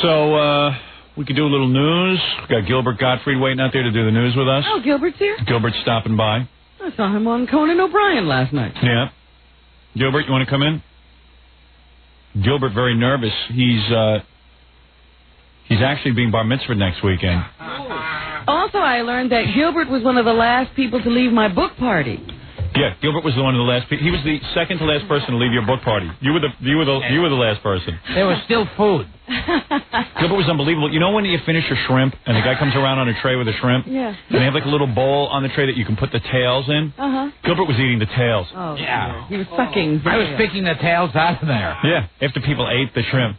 So, we could do a little news. We got Gilbert Gottfried waiting out there to do the news with us. Oh, Gilbert's here? Gilbert's stopping by. I saw him on Conan O'Brien last night. Yeah. Gilbert, you want to come in? Gilbert, very nervous. He's actually being bar mitzvah next weekend. Also, I learned that Gilbert was one of the last people to leave my book party. Yeah, Gilbert was one of the last people. He was the second to last person to leave your book party. You were the last person. There was still food. Gilbert was unbelievable. You know when you finish your shrimp and the guy comes around on a tray with a shrimp? Yeah. And they have like a little bowl on the tray that you can put the tails in? Uh-huh. Gilbert was eating the tails. Oh, yeah. He was sucking. I was picking the tails out of there. Yeah, after people ate the shrimp.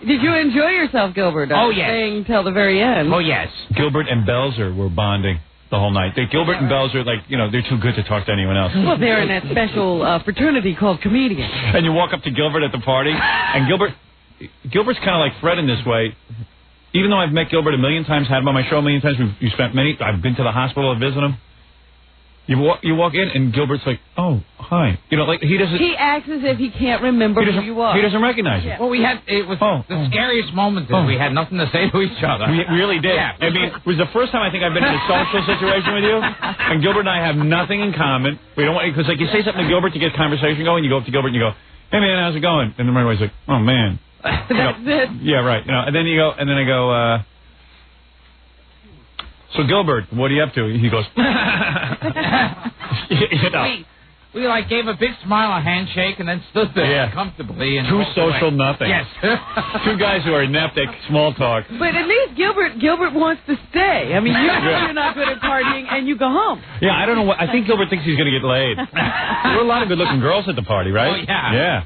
Did you enjoy yourself, Gilbert? Oh, yes. Staying till the very end. Oh, yes. Gilbert and Belzer were bonding the whole night. Gilbert and Belzer, they're too good to talk to anyone else. Well, they're in that special fraternity called comedians. And you walk up to Gilbert at the party, and Gilbert's kind of like Fred in this way. Even though I've met Gilbert a million times, had him on my show a million times, I've been to the hospital to visit him. You walk in, and Gilbert's like, oh, hi. He doesn't... He acts as if he can't remember who you are. He doesn't recognize you. Well, it was the scariest moment is we had nothing to say to each other. We really did. Yeah. I mean, it was the first time I think I've been in a social situation with you, and Gilbert and I have nothing in common. We don't want... Because, you say something to Gilbert to get conversation going, you go up to Gilbert and you go, hey, man, how's it going? And then right away he's like, oh, man. That's it. Yeah, right. And then I go, so Gilbert, what are you up to? He goes, We gave a big smile, a handshake, and then stood there comfortably. And Too social nothing. Yes. Two guys who are inept at small talk. But at least Gilbert wants to stay. I mean, you're not good at partying, and you go home. Yeah, I don't know. I think Gilbert thinks he's going to get laid. There were a lot of good-looking girls at the party, right? Oh, yeah. Yeah.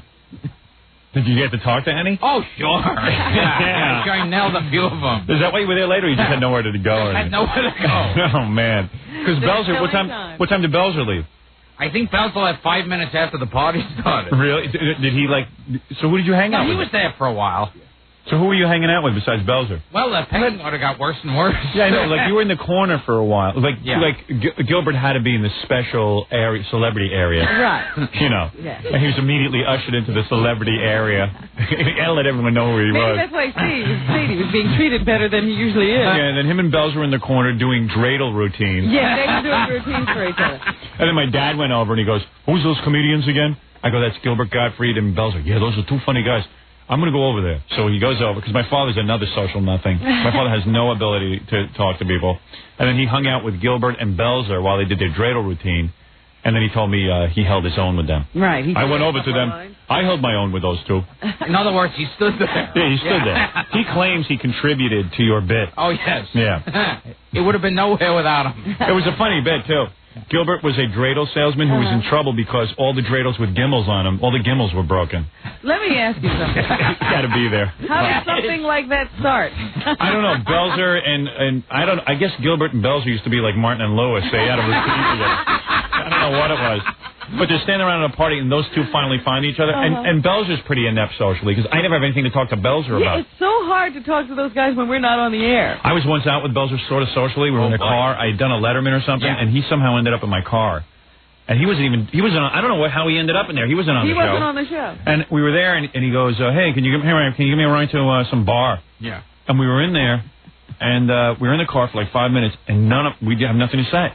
Did you get to talk to any? Oh, sure. Yeah. Sure, I nailed a few of them. Is that why you were there later, or you just had nowhere to go? I had nowhere to go. Oh, man. Because Belzer, what time did Belzer leave? I think Belzer left 5 minutes after the party started. Really? Did he, so who did you hang out with? He was there for a while. So who were you hanging out with besides Belzer? Well, the pecking order got worse and worse. Yeah, I know. You were in the corner for a while. Gilbert had to be in the special area, celebrity area. Right. Yeah. And he was immediately ushered into the celebrity area. And let everyone know who he was. Maybe that's why Steve was being treated better than he usually is. Yeah, and then him and Belzer were in the corner doing dreidel routines. Yeah, they were doing routines for each other. And then my dad went over and he goes, who's those comedians again? I go, that's Gilbert Gottfried and Belzer. Yeah, those are two funny guys. I'm going to go over there. So he goes over, because my father's another social nothing. My father has no ability to talk to people. And then he hung out with Gilbert and Belzer while they did their dreidel routine. And then he told me he held his own with them. Right. I went over to them. I held my own with those two. In other words, he stood there. Yeah, he stood there. He claims he contributed to your bit. Oh, yes. Yeah. It would have been nowhere without him. It was a funny bit, too. Gilbert was a dreidel salesman who was in trouble because all the dreidels with gimbals on them, all the gimbals were broken. Let me ask you something. Got to be there. How did something like that start? I don't know. Belzer and I guess Gilbert and Belzer used to be like Martin and Lewis. They had a routine together. I don't know what it was. But they're standing around at a party, and those two finally find each other. And Belzer's pretty inept socially, because I never have anything to talk to Belzer about. It's so hard to talk to those guys when we're not on the air. I was once out with Belzer sort of socially. We were in a car. I had done a Letterman or something, and he somehow ended up in my car. And he wasn't I don't know how he ended up in there. He wasn't on the show. He wasn't on the show. And we were there, and he goes, hey, can you give me a ride to some bar? Yeah. And we were in there. And we were in the car for like 5 minutes, and we have nothing to say.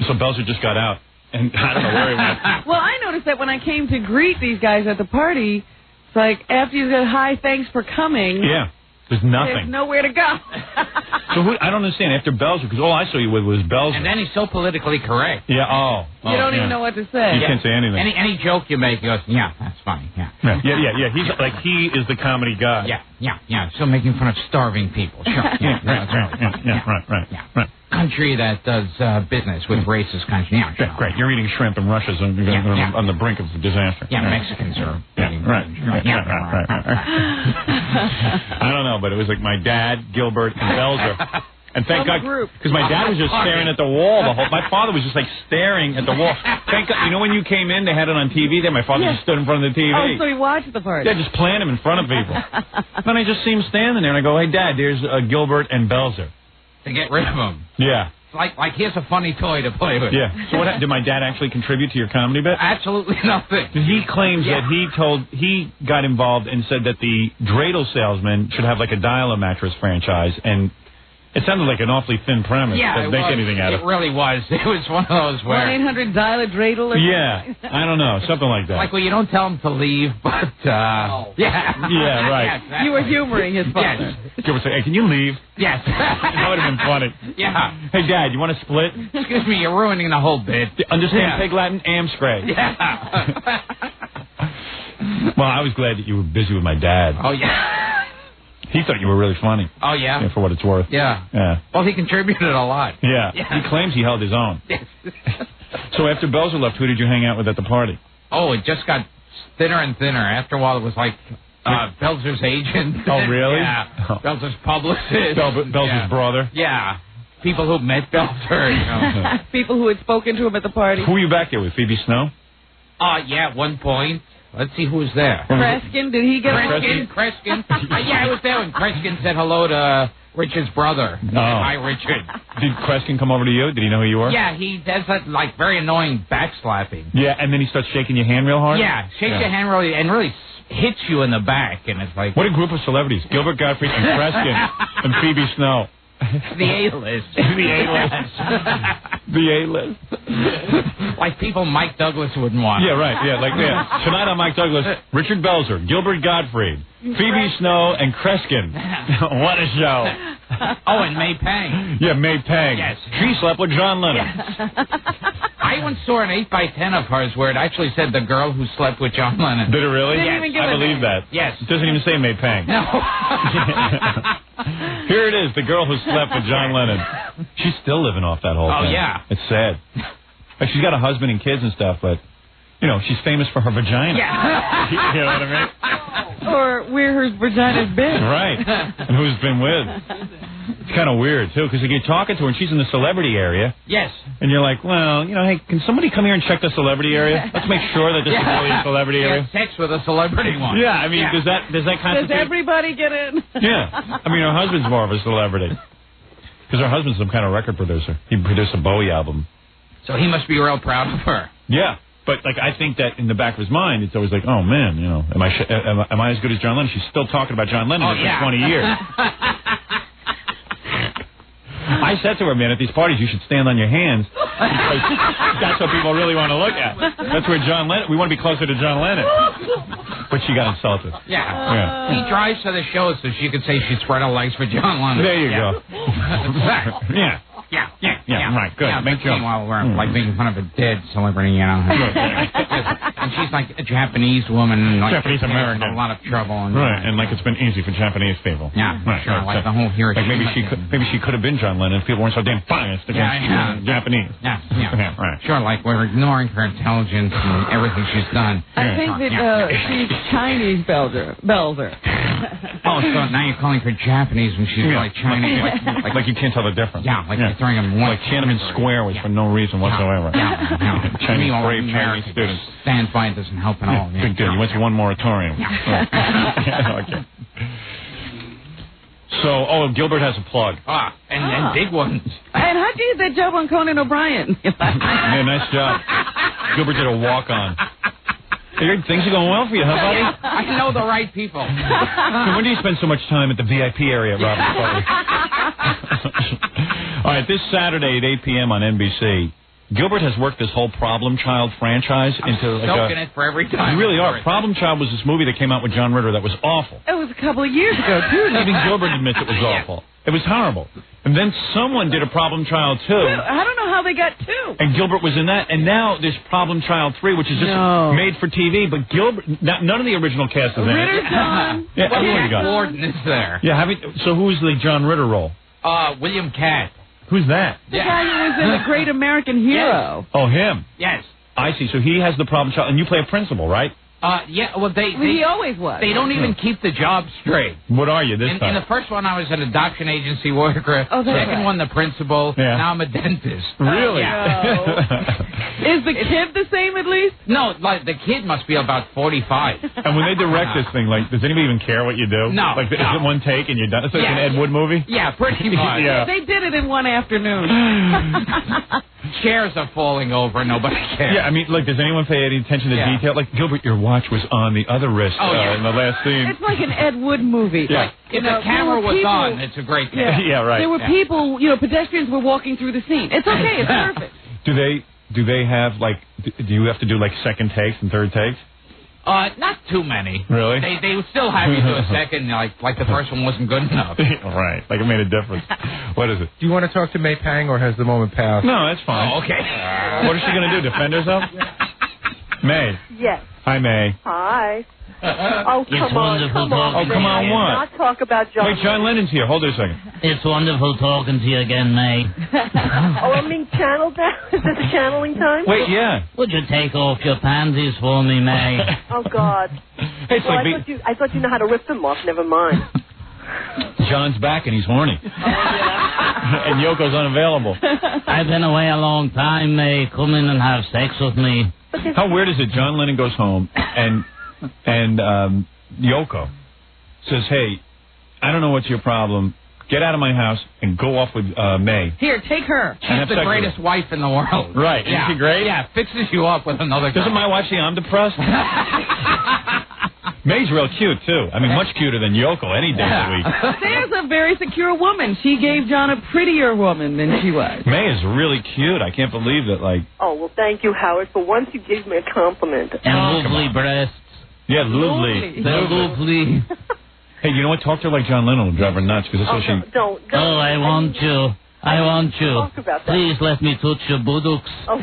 So Belzer just got out. And I don't know where he went. Well, I noticed that when I came to greet these guys at the party, it's like, after you said, hi, thanks for coming. Yeah. There's nothing. There's nowhere to go. So I don't understand. After Belzer, because all I saw you with was Belzer. And then he's so politically correct. Yeah, you don't even know what to say. You can't say anything. Any joke you make, he goes, yeah, that's funny, yeah. Yeah. He's like, he is the comedy guy. Yeah. Still making fun of starving people. Sure. Right. Country that does business with racist country. Yeah, sure. Great. You're eating shrimp and Russia's on the brink of disaster. Yeah, Mexicans are. Right. I don't know, but it was like my dad, Gilbert, and Belzer. And thank God, because my dad was just staring at the wall the whole. My father was just like staring at the wall. Thank God, you know when you came in, they had it on TV. There, my father just stood in front of the TV. Oh, so he watched the party. Yeah, just playing him in front of people. Then I just see him standing there, and I go, "Hey, Dad, there's Gilbert and Belzer." To get rid of him. Yeah. like here's a funny toy to play with. Yeah. So what did my dad actually contribute to your comedy bit? Absolutely nothing. He claims that he got involved and said that the dreidel salesman should have like a dial-a-mattress franchise, and it sounded like an awfully thin premise to make anything out of it. It really was. It was one of those where 1-800-DIAL-A-DREIDEL or yeah, I don't know, something like that. like, well, you don't tell him to leave, but yeah, yeah, right. Yeah, exactly. You were humoring his father. Yes. Gilbert said, "Hey, can you leave?" Yes. That would have been funny. Yeah. Hey, Dad, you want to split? Excuse me, you're ruining the whole bit. Understand Pig Latin? Amscray. Yeah. Well, I was glad that you were busy with my dad. Oh yeah. He thought you were really funny. Oh yeah. For what it's worth. Yeah. Yeah. Well, he contributed a lot. Yeah. Yeah. He claims he held his own. Yes. So after Belzer left, who did you hang out with at the party? Oh, it just got thinner and thinner. After a while, it was like Belzer's agent. Oh, really? Yeah. Oh. Belzer's publicist. Belzer's brother? Yeah. People who met Belzer. You know. People who had spoken to him at the party. Who were you back there with? Phoebe Snow? Yeah, at one point. Let's see who was there. Kreskin, did he get Kreskin. Yeah, I was there when Kreskin said hello to Richard's brother. Oh. Hi, Richard. Did Kreskin come over to you? Did he know who you were? Yeah, he does that, like, very annoying backslapping. Yeah, and then he starts shaking your hand real hard? Yeah, shakes your hand really, and really hits you in the back, and it's like... What a group of celebrities. Gilbert Gottfried and Kreskin and Phoebe Snow. The A-list. The A-list. The A-list. Like people Mike Douglas wouldn't want. Yeah, right. Yeah, like that. Tonight on Mike Douglas, Richard Belzer, Gilbert Gottfried, Phoebe Snow, and Kreskin. What a show. Oh, and May Pang. Yeah, May Pang. Yes. She slept with John Lennon. I once saw an 8x10 of hers where it actually said the girl who slept with John Lennon. Did it really? Didn't even give I a believe name. that. Yes. It doesn't even say May Pang. No. Here it is, the girl who slept with John Lennon. She's still living off that whole thing. Oh, yeah. It's sad. Like, she's got a husband and kids and stuff, but, you know, she's famous for her vagina. Yeah. You know what I mean? or where her vagina's been. Right. And who's been with. It's kind of weird, too, because you get talking to her, and she's in the celebrity area. Yes. And you're like, well, you know, hey, can somebody come here and check the celebrity area? Let's make sure that this is really a celebrity area. Yeah, sex with a celebrity one. Yeah, I mean, does that constitute... Does everybody get in? Yeah. I mean, her husband's more of a celebrity. Because her husband's some kind of record producer. He produced a Bowie album. So he must be real proud of her. Yeah. But, like, I think that in the back of his mind, it's always like, oh, man, you know, am I as good as John Lennon? She's still talking about John Lennon after 20 years. I said to her, man, at these parties, you should stand on your hands because that's what people really want to look at. That's where John Lennon, we want to be closer to John Lennon. But she got insulted. Yeah. He drives to the show so she could say she spread her legs for John Lennon. There you go. Yeah, right, good. Yeah, Make jokes. Meanwhile, we're like making fun of a dead celebrity, you know. And she's like a Japanese woman, like Japanese American, a lot of trouble, and and like it's been easy for Japanese people. Yeah, right, sure. right, Like the whole Hiroshima. Like maybe she could have been John Lennon if people weren't so damn biased against Japanese. Yeah, right. Sure, like we're ignoring her intelligence and everything she's done. I think that she's Chinese Belzer. Oh, so now you're calling her Japanese when she's really Chinese. Like you can't tell the difference. Yeah, like you're throwing them one. Like Tiananmen Square was for no reason whatsoever. Yeah. Chinese brave Chinese students. Stands by and doesn't help at all. Good deal. You went to one moratorium. Okay. So, Gilbert has a plug. And big ones. And how'd you get that job on Conan O'Brien? Yeah, nice job. Gilbert did a walk-on. Things are going well for you, huh, buddy? I know the right people. So when do you spend so much time at the VIP area at Robert's Party? All right, this Saturday at 8 p.m. on NBC, Gilbert has worked this whole Problem Child franchise into like soaking it for every time. You really are. Problem Child was this movie that came out with John Ritter that was awful. It was a couple of years ago, too. Even Gilbert admits it was awful. It was horrible. And then someone did a Problem Child 2. I don't know how they got 2. And Gilbert was in that. And now there's Problem Child 3, which is just made for TV. But Gilbert, none of the original cast is in it. Ritter's gone. Yeah, everyone got. Warden is there. Yeah, so who's the John Ritter role? William Catt. Who's that? The guy who was in The Great American Hero. Oh, him. Yes. I see. So he has the Problem Child. And you play a principal, right? Yeah, well, he always was. They don't even keep the job straight. What are you this time? In the first one, I was an adoption agency worker. Oh, Second one, the principal. Yeah. Now I'm a dentist. Really? Yeah. Is the kid the same at least? No, like the kid must be about 45. And when they direct this thing, like, does anybody even care what you do? No. Like, is it one take and you're done? It's like an Ed Wood movie? Yeah, pretty much. Yeah. They did it in one afternoon. Chairs are falling over. Nobody cares. Yeah, I mean, like, does anyone pay any attention to detail? Like, Gilbert, your watch was on the other wrist in the last scene. It's like an Ed Wood movie. Yeah. Like, If the camera was on, it's a great thing. Yeah, right. There were people, pedestrians were walking through the scene. It's okay. It's perfect. Do they have, like, do you have to do, like, second takes and third takes? Not too many. Really? They would still have you do a second, like the first one wasn't good enough. Right. Like, it made a difference. What is it? Do you want to talk to May Pang, or has the moment passed? No, that's fine. Oh, okay. What is she going to do, defend herself? May. Yes. Hi, May. Hi. Oh, come on. Oh, come on, what? Not talk about John. Wait, John Lennon's here. Hold it a second. It's wonderful talking to you again, May. Oh, I'm being channeled now? Is this channeling time? Wait, yeah. Would you take off your panties for me, May? Oh, God. Hey, it's Well, like I thought you know how to rip them off. Never mind. John's back and he's horny. And Yoko's unavailable. I've been away a long time, May. Come in and have sex with me. How weird is it? John Lennon goes home and Yoko says, "Hey, I don't know what's your problem. Get out of my house and go off with May." Here, take her. She's the greatest wife in the world. Right. Yeah. Isn't she great? Yeah, fixes you up with another girl. Doesn't my wife see I'm depressed? May's real cute, too. I mean, much cuter than Yoko any day of the week. There's a very secure woman. She gave John a prettier woman than she was. May is really cute. I can't believe that, like... Oh, well, thank you, Howard. For once you gave me a compliment. And lovely breasts. Yeah, lovely. They're lovely. Hey, you know what? Talk to her like John Lennon will drive her nuts, because that's what she... Don't. Oh, I want you. I want you. Talk about that. Please let me touch your buttocks. Oh.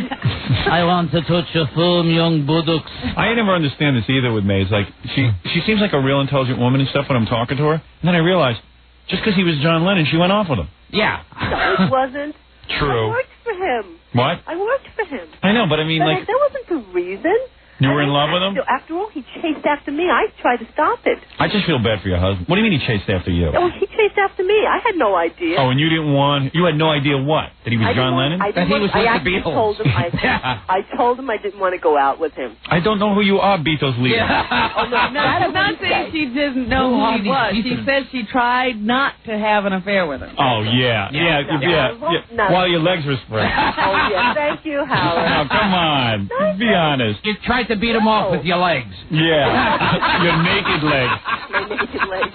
I want to touch your firm young buttocks. I never understand this either with May. It's like, she seems like a real intelligent woman and stuff when I'm talking to her. And then I realized, just because he was John Lennon, she went off with him. Yeah. No, it wasn't. True. I worked for him. What? I worked for him. I know, but I mean, like... That wasn't the reason. You were in love with him? After all, he chased after me. I tried to stop it. I just feel bad for your husband. What do you mean he chased after you? Oh, he chased after me. I had no idea. Oh, and you didn't want... You had no idea what? That he was John Lennon? That he was with the actually Beatles. told him I told him I didn't want to go out with him. I don't know who you are, Beatles leader. Oh, no, No, she's not saying she didn't know who he was. She said she tried not to have an affair with him. Oh, yeah. No. While your legs were spread. Oh, yeah. Thank you, Oh, Howard. come on. Be honest. You tried to beat him off with your legs. Yeah. Your naked legs. My naked legs.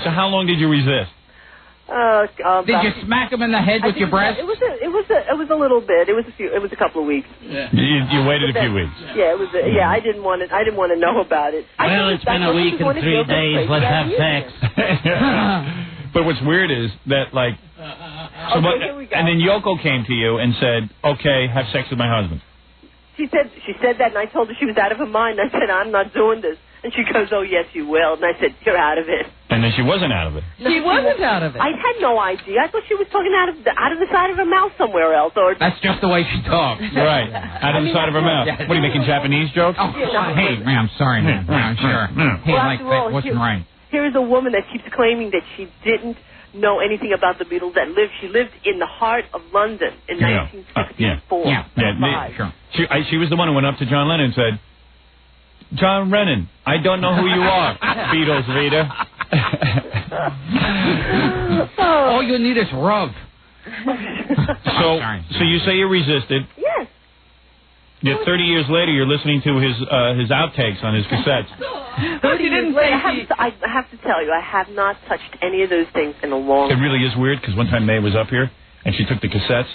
So how long did you resist? Did you smack him in the head with your breast? It was a little bit. It was a couple of weeks. You waited a few weeks. Yeah, it was. I didn't want to know about it. Well, it's been a week and 3 days. Let's have sex. But what's weird is that, like... here we go. And then Yoko came to you and said, okay, have sex with my husband. She said that, and I told her she was out of her mind. I said, I'm not doing this. And she goes, oh, yes, you will. And I said, you're out of it. And then she wasn't out of it. She wasn't out of it. I had no idea. I thought she was talking out of the side of her mouth somewhere else. Or That's just the way she talks. Right. Out of the side of her mouth. What, are you making Japanese jokes? Oh, hey, ma'am, sorry, ma'am. Sure. Hey, Well, like after all, that wasn't right. Here is a woman that keeps claiming that she didn't know anything about the Beatles. She lived in the heart of London in 1964. Sure. She was the one who went up to John Lennon and said, John Lennon, I don't know who you are, Beatles leader. All you need is rub. So you say you resisted. Yes. Yet 30 years later, you're listening to his outtakes on his cassettes. But she didn't say I have to tell you, I have not touched any of those things in a long It time. really is weird, because one time May was up here, and she took the cassettes.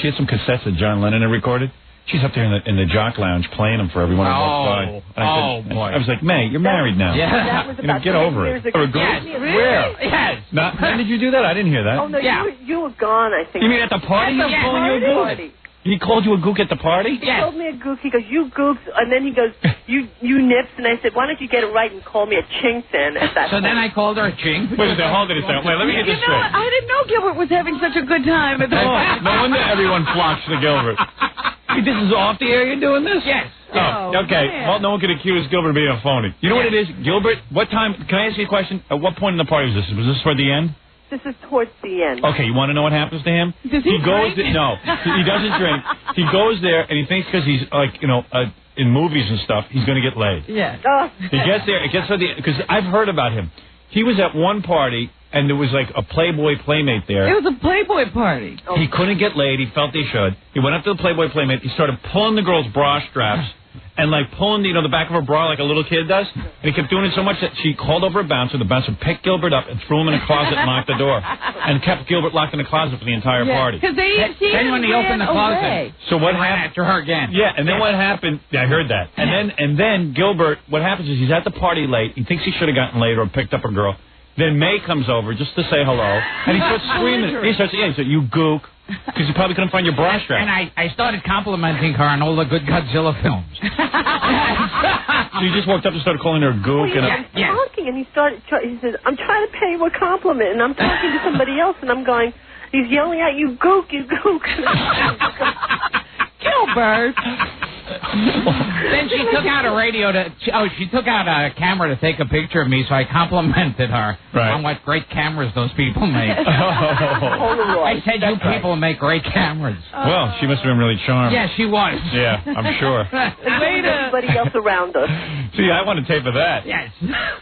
She had some cassettes that John Lennon had recorded. She's up there in the jock lounge playing them for everyone who walks by. And boy. I was like, May, you're married now. Yeah. That was about Get 10 over years it. ago. Or a gook? Yes. Where? Yes. When did you do that? I didn't hear that. Oh, no, Yeah. you were gone, I think. You mean at the party? He was calling you a gook? He called you a gook at the party? He told me a gook. He goes, you gooks. And then he goes, you nips. And I said, why don't you get it right and call me a chink then at that So point. then I called her a chink. Wait a second, hold it a second. Wait, let me get this straight. I didn't know Gilbert was having such a good time at the party. No wonder everyone flocks to Gilbert. This is off the air you're doing this? Yes. Oh, okay. man. Well, no one could accuse Gilbert of being a phony. You know what it is, Gilbert? What time? Can I ask you a question? At what point in the party was this? Was this toward the end? This is towards the end. Okay, you want to know what happens to him? Does he goes drink? No, he doesn't drink. He goes there and he thinks because he's like in movies and stuff, he's going to get laid. Yeah. He gets there. It gets to the because I've heard about him. He was at one party and there was like a Playboy Playmate there. It was a Playboy party. He couldn't get laid. He felt he should. He went up to the Playboy Playmate. He started pulling the girl's bra straps. And like pulling the back of her bra like a little kid does. And he kept doing it so much that she called over a bouncer. The bouncer picked Gilbert up and threw him in a closet and locked the door. And kept Gilbert locked in the closet for the entire party. Because Then when he opened the closet, So what happened? after her again. Yeah, and then what happened? Yeah, I heard that. And then Gilbert, what happens is he's at the party late. He thinks he should have gotten laid or picked up a girl. Then May comes over just to say hello. And he starts screaming. He said, you gook. Because you probably couldn't find your bra strap. And I started complimenting her on all the good Godzilla films. So you just walked up and started calling her gook. Well, I'm talking, and he says, I'm trying to pay you a compliment, and I'm talking to somebody else, and I'm going, he's yelling at you gook, you gook. Gilbert. Then she took out a radio she took out a camera to take a picture of me, so I complimented her on what great cameras those people make. I said, you people make great cameras. Well, she must have been really charmed. Yeah, she was. Yeah, I'm sure. Everybody else around us. See, I want a tape of that. Yes.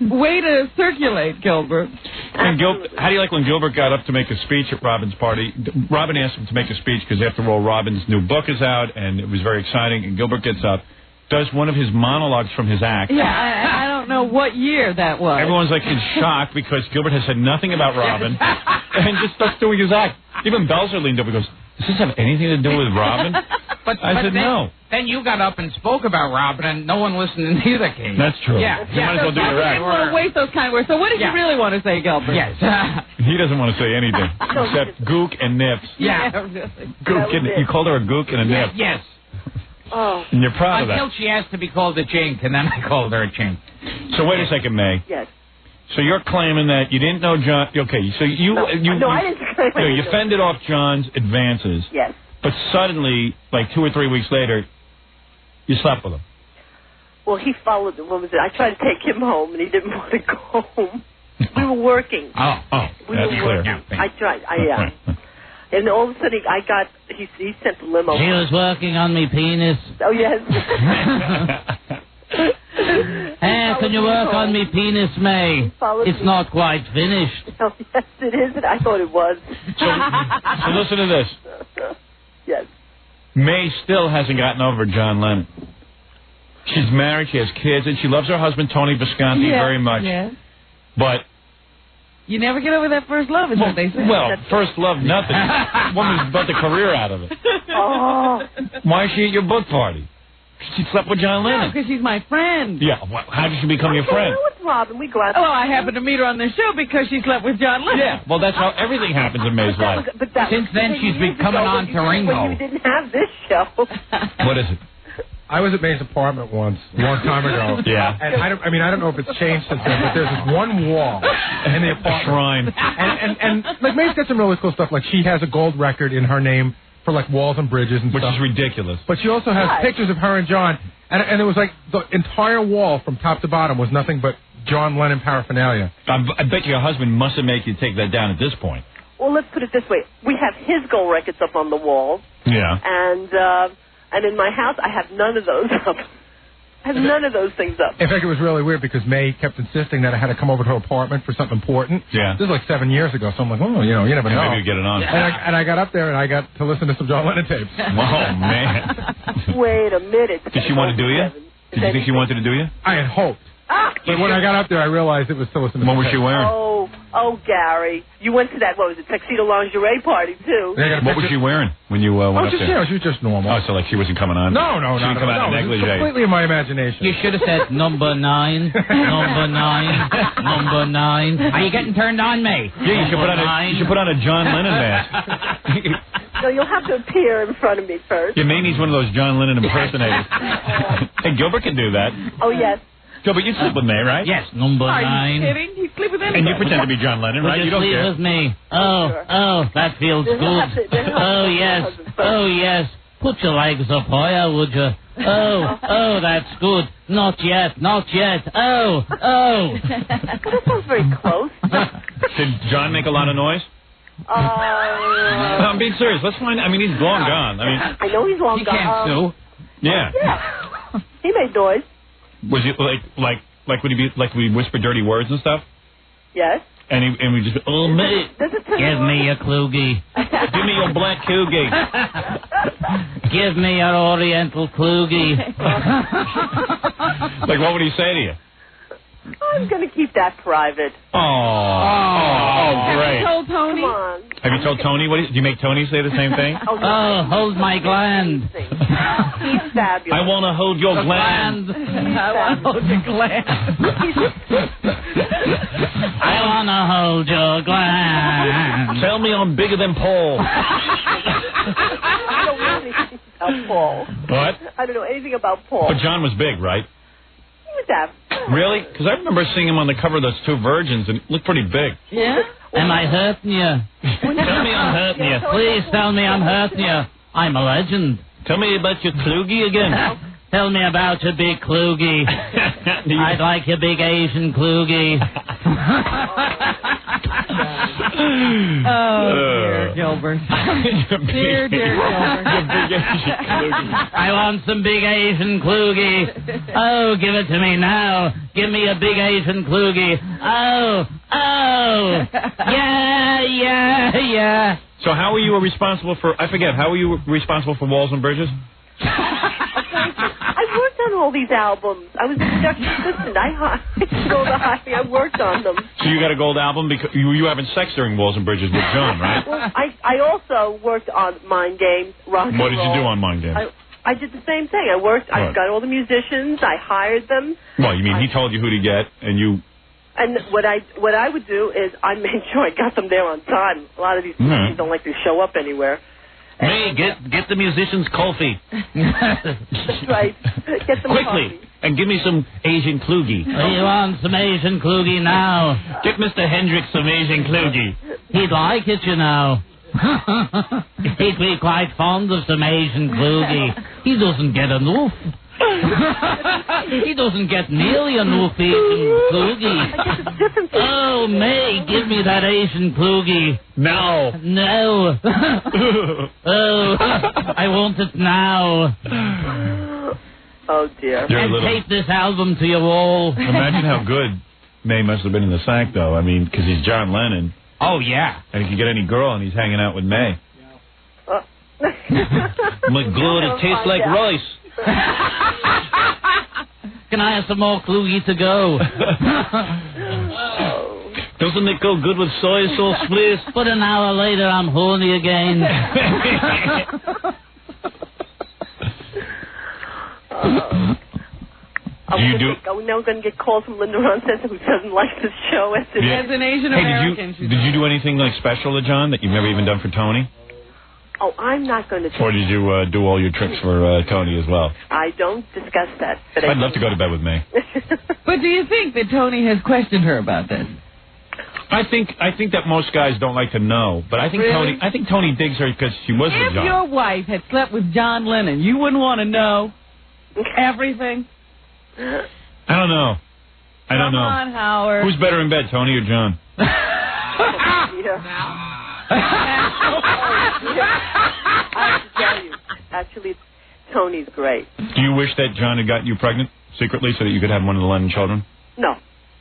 Way to circulate, Gilbert. And how do you like when Gilbert got up to make a speech at Robin's party? Robin asked him to make a speech because, after all, Robin's new book is out, and it was very exciting. And Gilbert gets up, does one of his monologues from his act. Yeah, I don't know what year that was. Everyone's like in shock because Gilbert has said nothing about Robin and just starts doing his act. Even Belzer leaned up and goes, does this have anything to do with Robin? But I said no. Then you got up and spoke about Robin, and no one listened in either case. That's true. Yeah. You might as well do your I act. didn't want to waste those kind of words. So what did you really want to say, Gilbert? Yes. He doesn't want to say anything except gook and nips. Yeah. Gook and, you called her a gook and a nip. Yes. Oh. And you're proud of that. Until she asked to be called a chink, and then I called her a chink. So wait a second, May. Yes. So you're claiming that you didn't know John. Okay, so you No, I didn't claim you fended off John's advances. Yes. But suddenly, like 2 or 3 weeks later, you slept with him. Well, he followed the woman. I tried to take him home, and he didn't want to go home. We were working. Oh, We that's were clear. working. I tried. And all of a sudden, he sent the limo. She was working on me penis. Oh, yes. Hey, can you work on me penis, May? It's not quite finished. Oh, yes, it is. I thought it was. So listen to this. Yes. May still hasn't gotten over John Lennon. She's married, she has kids, and she loves her husband, Tony Visconti, very much. Yeah. But... You never get over that first love, is what they say. Well, first love, nothing. Woman's built a career out of it. Oh. Why is she at your book party? She slept with John Lennon. because she's my friend. Yeah, well, how did she become your friend? With Robin, we go out. Oh, I happened to meet her on the show because she slept with John Lennon. Yeah, well, that's how everything happens in May's life. Since then, she's been coming on to Ringo. When you didn't have this show. What is it? I was at May's apartment once, a long time ago. Yeah. And I don't know if it's changed since then, but there's this one wall in the apartment. A shrine. And like, May's got some really cool stuff. Like, she has a gold record in her name for, like, walls and bridges and Which stuff. is ridiculous. But she also has pictures of her and John. And it was like the entire wall from top to bottom was nothing but John Lennon paraphernalia. I bet your husband must have made you take that down at this point. Well, let's put it this way. We have his gold records up on the wall. Yeah. And in my house, I have none of those up. I have none of those things up. In fact, it was really weird because May kept insisting that I had to come over to her apartment for something important. Yeah. This is like 7 years ago, so I'm like, oh, you never know. Maybe you get it on. And I got up there and I got to listen to some John Lennon tapes. Oh, man. Wait a minute. Did she want to do you? Did you think she wanted to do you? I had hoped. But when I got up there, I realized it was to listen to What was she wearing? Oh, Gary. You went to that, what was it, tuxedo lingerie party, too. What was she wearing when you went up there? She was just normal. Oh, so like she wasn't coming on? No, she didn't come out in it was negligee. completely in my imagination. You should have said number 9, number 9, number 9. Are you getting turned on, May? Yeah, you should put on a John Lennon mask. No, you'll have to appear in front of me first. Yeah, May needs one of those John Lennon impersonators. Hey, Gilbert can do that. Oh, yes. Gilbert, you sleep with May, right? Yes, number 9. Are you kidding? You sleep with anybody. And you pretend to be John Lennon, right? Would You don't sleep care. with me? Oh, that feels good. Oh, yes. Oh, yes. Put your legs up higher, would you? Oh, that's good. Not yet. Oh. That sounds very close. Did John make a lot of noise? No, I'm being serious. Let's find. I mean, he's long gone. I mean, I know he's long gone. He can't sue. Yeah. Yeah. He made noise. Was he like would he be like would he whisper dirty words and stuff? Yes. And we just oh mate, Give me a kloogie. give me your black cougie. Give me your Oriental kloogie. Like what would he say to you? I'm going to keep that private. Oh, great. Have you told Tony? Come on. Have you told Tony? Do you make Tony say the same thing? Oh, hold my gland. He's fabulous. I want to hold your gland. I want to hold your gland. I want to hold your gland. Tell me I'm bigger than Paul. I don't know anything about Paul. What? I don't know anything about Paul. But John was big, right? He was that. Really? Because I remember seeing him on the cover of those Two Virgins, and it looked pretty big. Yeah? Am I hurting you? Tell me I'm hurting you. Please tell me I'm hurting you. I'm a legend. Tell me about your kloogie again. Tell me about your big kloogie. I'd like your big Asian kloogie. Dear Gilbert. Dear Gilbert. I want some big Asian kloogie. Oh, give it to me now. Give me a big Asian kloogie. Oh. Yeah. So how were you responsible for, I forget, how were you responsible for Walls and Bridges? I worked on all these albums. I was a production assistant. I worked on them. So you got a gold album because you were having sex during Walls and Bridges with John, right? Well, I also worked on Mind Games, rock and What did you roll. do on Mind Games? I did the same thing. I got all the musicians. I hired them. Well, you mean he told you who to get, and you... And what I would do is I made sure I got them there on time. A lot of these musicians don't like to show up anywhere. Hey, get the musicians coffee. That's right. Get them Quickly, coffee. and give me some Asian kloogie. You want some Asian kloogie now? Get Mr. Hendricks some Asian kloogie. He'd like it, you know. He'd be quite fond of some Asian kloogie. He doesn't get enough. He doesn't get nearly enough Asian kloogie. Oh, May, give me that Asian kloogie. No. No. Oh, I want it now. Oh, dear. And tape this album to your wall. Imagine how good May must have been in the sack, though. I mean, because he's John Lennon. Oh, yeah. And he can get any girl, and he's hanging out with May. My God, it tastes like rice. Can I have some more kloogie to go? Doesn't it go good with soy sauce, please? But an hour later, I'm horny again. We're now going to get calls from Linda Ronstadt who doesn't like this show. As an Asian American. Did you do anything like special to John that you've never even done for Tony? Oh, I'm not going to. Or did you do all your tricks for Tony as well? I don't discuss that. But I'd love to go to bed with May. But do you think that Tony has questioned her about this? I think that most guys don't like to know, but I think Really? Tony digs her because she was with If John. your wife had slept with John Lennon, you wouldn't want to know everything? I don't know. Come on, Howard. Who's better in bed, Tony or John? I have to tell you, actually, Tony's great. Do you wish that John had gotten you pregnant secretly so that you could have one of the Lennon children? No.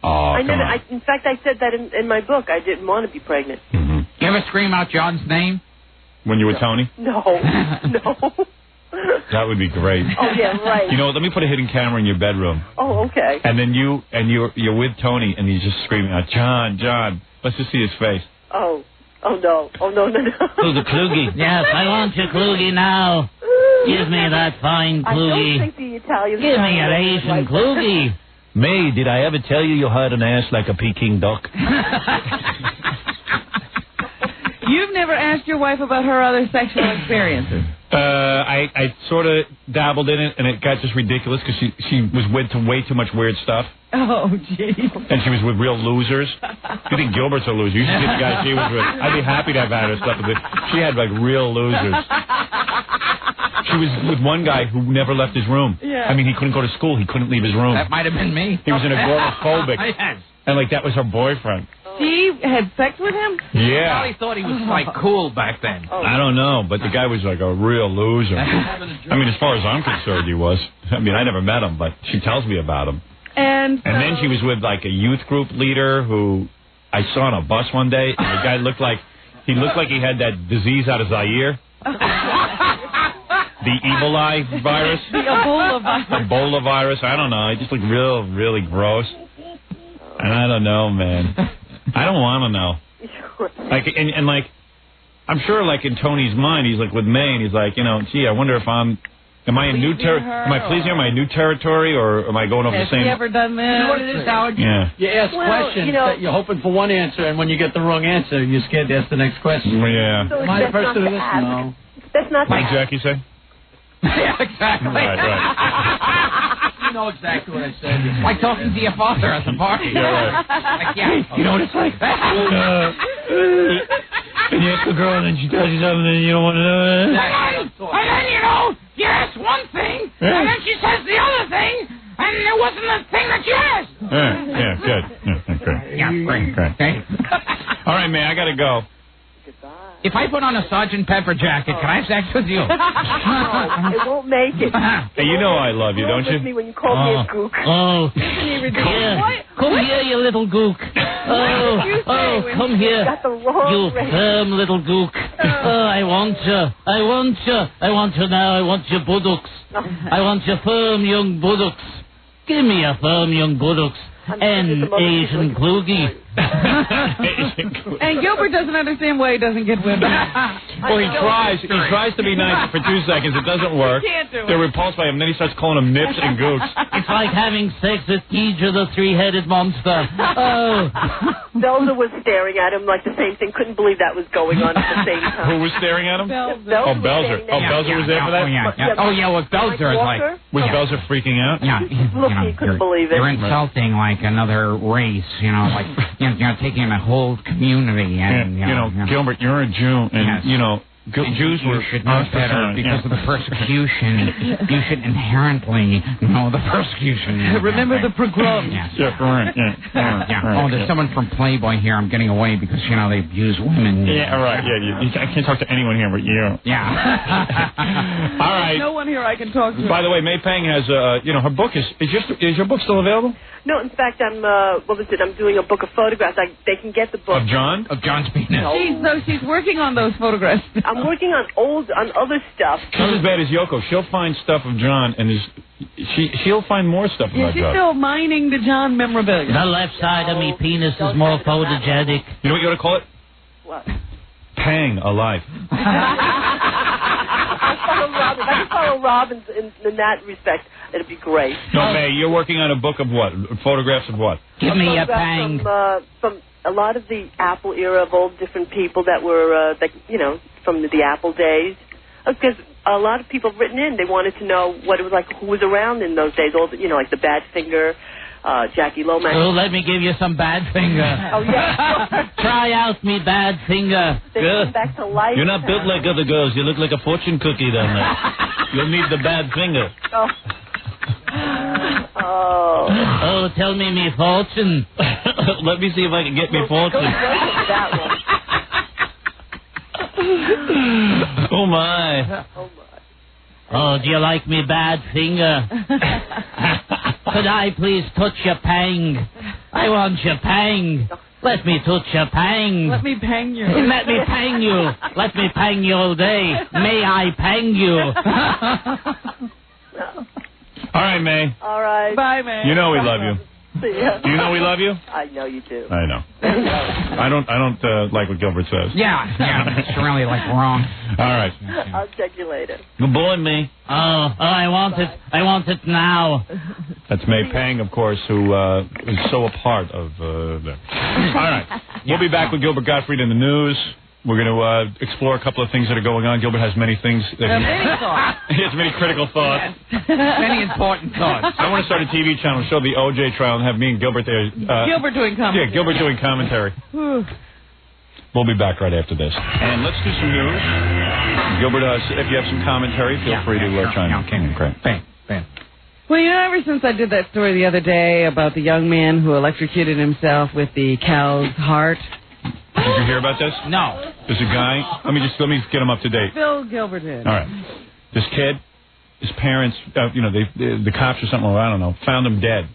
Oh, come on. In fact, I said that in my book. I didn't want to be pregnant. Mm-hmm. You ever scream out John's name? When you were Tony? No. No. That would be great. Oh, yeah, right. You know what? Let me put a hidden camera in your bedroom. Oh, okay. And then you're with Tony, and he's just screaming out, John. Let's just see his face. Oh no. Who's the kloogie? Yes, I want your kloogie now. Give me that fine kloogie. I don't think the Italians... Give me an Asian kloogie. May, did I ever tell you had an ass like a Peking duck? You've never asked your wife about her other sexual experiences. I sort of dabbled in it, and it got just ridiculous because she was with way too much weird stuff. Oh, jeez. And she was with real losers. You think Gilbert's a loser? You should see the guy she was with. I'd be happy to have had her stuff, but she had like real losers. She was with one guy who never left his room. Yeah. I mean, he couldn't go to school. He couldn't leave his room. That might have been me. He was an agoraphobic. Yes. And, like, that was her boyfriend. She had sex with him? Yeah. Probably thought he was, like, cool back then. I don't know, but the guy was, like, a real loser. I mean, as far as I'm concerned, he was. I mean, I never met him, but she tells me about him. And then she was with, like, a youth group leader who I saw on a bus one day, and the guy looked like he had that disease out of Zaire. The evil eye virus. The Ebola virus. Ebola virus. I don't know. He just looked really gross. And I don't know, man. I don't want to know. Like, and like, I'm sure, like, in Tony's mind, he's like with May, and he's like, you know, gee, I wonder if am I in new territory? Am I pleasing her? Am I in new territory, or am I going over the same? Has he ever done that? You know what it is, Howard? Yeah. You ask questions that you're hoping for one answer, and when you get the wrong answer, you're scared to ask the next question. Yeah. So Am I the that's first to not do this? ask. No. That's not What did Jackie say? Yeah, exactly. Right. You know exactly what I said. Like talking to your father at the party. Yeah, right. Like, yeah, you know what it's like? And you ask a girl, and then she tells you something, and you don't want to know it. And then, you know, you ask one thing, and then she says the other thing, and it wasn't the thing that you asked. Yeah, good. Yeah, great. All right, man, I got to go. If I put on a Sgt. Pepper jacket, can I have sex with you? No, it won't make it. Hey, you know I love you, don't With me you? when you call me a gook. Oh, What? come here, you little gook. Oh, come here, Got the wrong you race. firm little gook. Oh, I want you now. I want your buttocks. I want your firm young buttocks. Give me a firm young buttocks. And Asian Kluge. And Gilbert doesn't understand why he doesn't get women. Well, he tries. He tries to be nice for 2 seconds. It doesn't work. Can't do it. They're repulsed by him. Then he starts calling them nips and gooks. It's like having sex with Geedra, the three-headed monster. Oh. Belzer was staring at him like the same thing. Couldn't believe that was going on at the same time. Who was staring at him? Belzer. Oh, Belzer. Oh, Belzer was there for that? Oh, yeah, well, Belzer is like... Was Belzer freaking out? Yeah, Look, he couldn't believe it. You're insulting, like, another race, you know, like, you're taking a whole community, and, you know, Gilbert, you're a Jew, and, Yes. you know, Jews you were should know better because of the persecution. You should inherently know the persecution. Remember the program. Yes. Yeah, right. Oh, there's someone from Playboy here. I'm getting away because, you know, they abuse women. Yeah, right. Yeah, I can't talk to anyone here but you. Yeah. All right. No one here I can talk to. By the way, May Pang has, you know, her book is your book still available? No, in fact, I'm doing a book of photographs. They can get the book. Of John? Of John's penis. She's working on those photographs. I'm working on other stuff. She's as bad as Yoko. She'll find stuff of John, and she'll find more stuff about She's John. still mining the John memorabilia. The left side of me penis is more photogenic. You know what you ought to call it? What? Pang alive. I can follow Robbins in that respect. It'd be great. No, May, you're working on a book of what? Photographs of what? Give me a pang. From a lot of the Apple era of all different people that were, from the Apple days. Because a lot of people have written in. They wanted to know what it was like, who was around in those days. All the, like the Badfinger, Jackie Lomax. Oh, let me give you some Badfinger. Oh, yeah. Try out me Badfinger. They come back to life. You're not built like other girls. You look like a fortune cookie down there. You'll need the bad finger. Oh. Oh, tell me fortune. Let me see if I can get me fortune. That one. Oh, my. Oh, do you like me Badfinger? Could I please touch your pang? I want your pang. Let me touch your pang. Let me pang you. Let me pang you. Let me pang you all day. May I pang you? All right, May. All right. Bye, man. You know we love you. See ya. Do you know we love you? I know you do. I know. I don't like what Gilbert says. Yeah, it's really, like, wrong. All right. I'll check you later. Good boy, May. Oh, I want it. I want it now. That's May Pang, of course, who is so a part of them. All right. We'll be back with Gilbert Gottfried in the news. We're going to explore a couple of things that are going on. Gilbert has many things. That Many thoughts. he has many critical thoughts. Many important thoughts. I want to start a TV channel, show the OJ trial, and have me and Gilbert there. Gilbert doing commentary. Yeah, Gilbert doing commentary. We'll be back right after this. And let's do some news. Gilbert, if you have some commentary, feel free to chime in. Great. Bam. Well, ever since I did that story the other day about the young man who electrocuted himself with the cow's heart. Did you hear about this? No. There's a guy. Let me get him up to date. Phil Gilbert did. All right. This kid, his parents, the cops or something, I don't know, found him dead.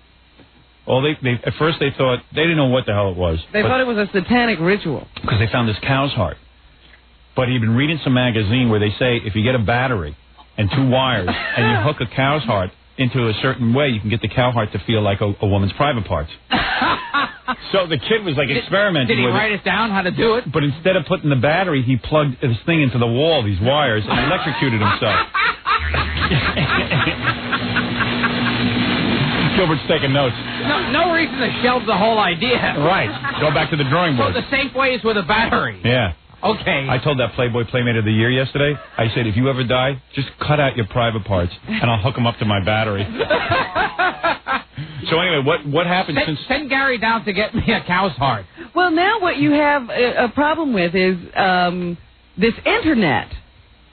Well, at first they thought, they didn't know what the hell it was. They thought it was a satanic ritual. Because they found this cow's heart. But he'd been reading some magazine where they say if you get a battery and 2 wires and you hook a cow's heart into a certain way, you can get the cow heart to feel like a woman's private parts. So the kid was like experimenting with it. Did he write it down how to do it? But instead of putting the battery, he plugged this thing into the wall, these wires, and electrocuted himself. Gilbert's taking notes. No reason to shelve the whole idea. Right. Go back to the drawing board. So the safe way is with a battery. Yeah. Okay. I told that Playboy Playmate of the Year yesterday, I said, if you ever die, just cut out your private parts, and I'll hook them up to my battery. So anyway, what happened since... Send Gary down to get me a cow's heart. Well, now what you have a problem with is this Internet.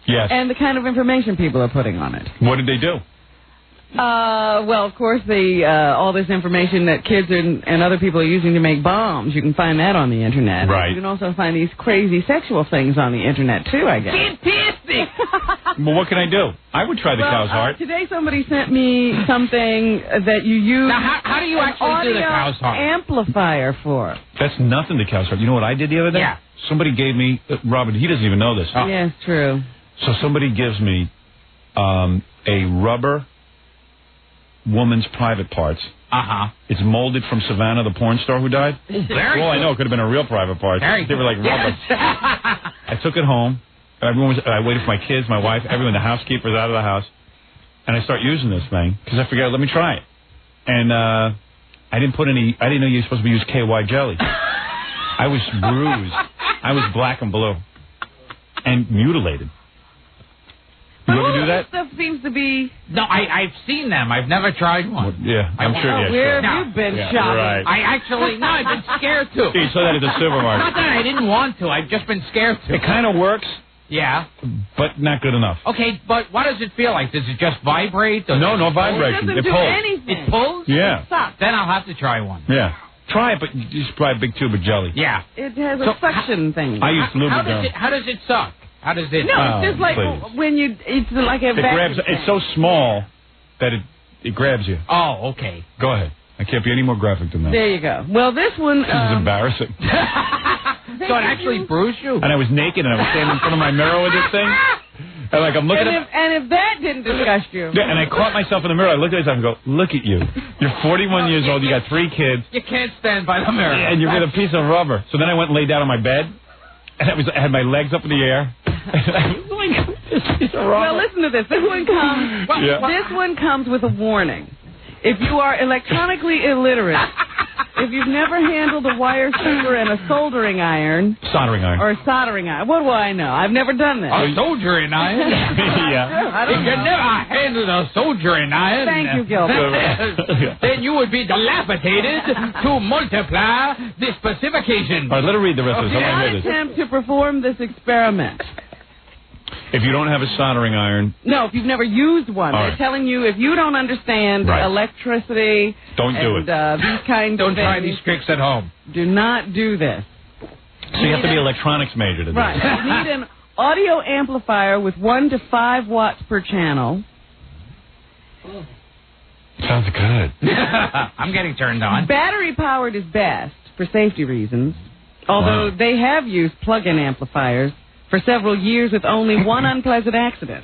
Yes. And the kind of information people are putting on it. What did they do? Well, of course, all this information that kids and other people are using to make bombs, you can find that on the Internet. Right. You can also find these crazy sexual things on the Internet, too, I guess. Fantastic! Well, what can I do? I would try the cow's heart. Today somebody sent me something that you use now, how do you actually do the cow's heart? Amplifier for. That's nothing to cow's heart. You know what I did the other day? Yeah. Somebody gave me... Robert, he doesn't even know this. Oh. Yes, true. So somebody gives me a rubber... woman's private parts. It's molded from Savannah, the porn star who died. Very I know it could have been a real private part. They were like rubber. I took it home. I waited for my kids, my wife, everyone, the housekeeper's out of the house, and I start using this thing because I figured, let me try it. And I didn't know you were supposed to use KY jelly. I was bruised. I was black and blue and mutilated. You ever do that? Stuff seems to be... No, I've seen them. I've never tried one. Well, yeah, I'm sure. Yeah, where have you been shopping? Right. I've been scared to. You saw that at the supermarket. Not that I didn't want to. I've just been scared to. It kind of works. Yeah. But not good enough. Okay, but what does it feel like? Does it just vibrate? No vibration. It doesn't do anything. It pulls? Yeah. It sucks. Then I'll have to try one. Yeah. Try it, but just try a big tube of jelly. Yeah. It has a suction thing. I use lubricant. How does it suck? How does it... No, it's just like when you... It's like a vacuum. It's so small that it grabs you. Oh, okay. Go ahead. I can't be any more graphic than that. There you go. Well, this one... This is embarrassing. So it actually bruised you? And I was naked, and I was standing in front of my mirror with this thing. And like I'm looking and if that didn't disgust you... Yeah, and I caught myself in the mirror. I looked at myself and go, look at you. You're 41 years old. You got 3 kids. You can't stand by the mirror. And you're with a piece of rubber. So then I went and laid down on my bed. And I had my legs up in the air. Well, listen to this. This one comes with a warning. If you are electronically illiterate, if you've never handled a wire stripper and a soldering iron. Or soldering iron. What do I know? I've never done this. A soldering iron? Yeah. If you never handled a soldering iron... Thank you, Gilbert. Then you would be dilapidated to multiply the specifications. All right, let her read the rest of this. Do not attempt to perform this experiment. If you don't have a soldering iron... No, if you've never used one. All They're right. telling you if you don't understand electricity... Don't do it. These kinds of Don't try things, these tricks at home. do not do this. So you have to be electronics major to do Right. this. You need an audio amplifier with 1 to 5 watts per channel. Sounds good. I'm getting turned on. Battery-powered is best for safety reasons, although they have used plug-in amplifiers for several years with only one unpleasant accident.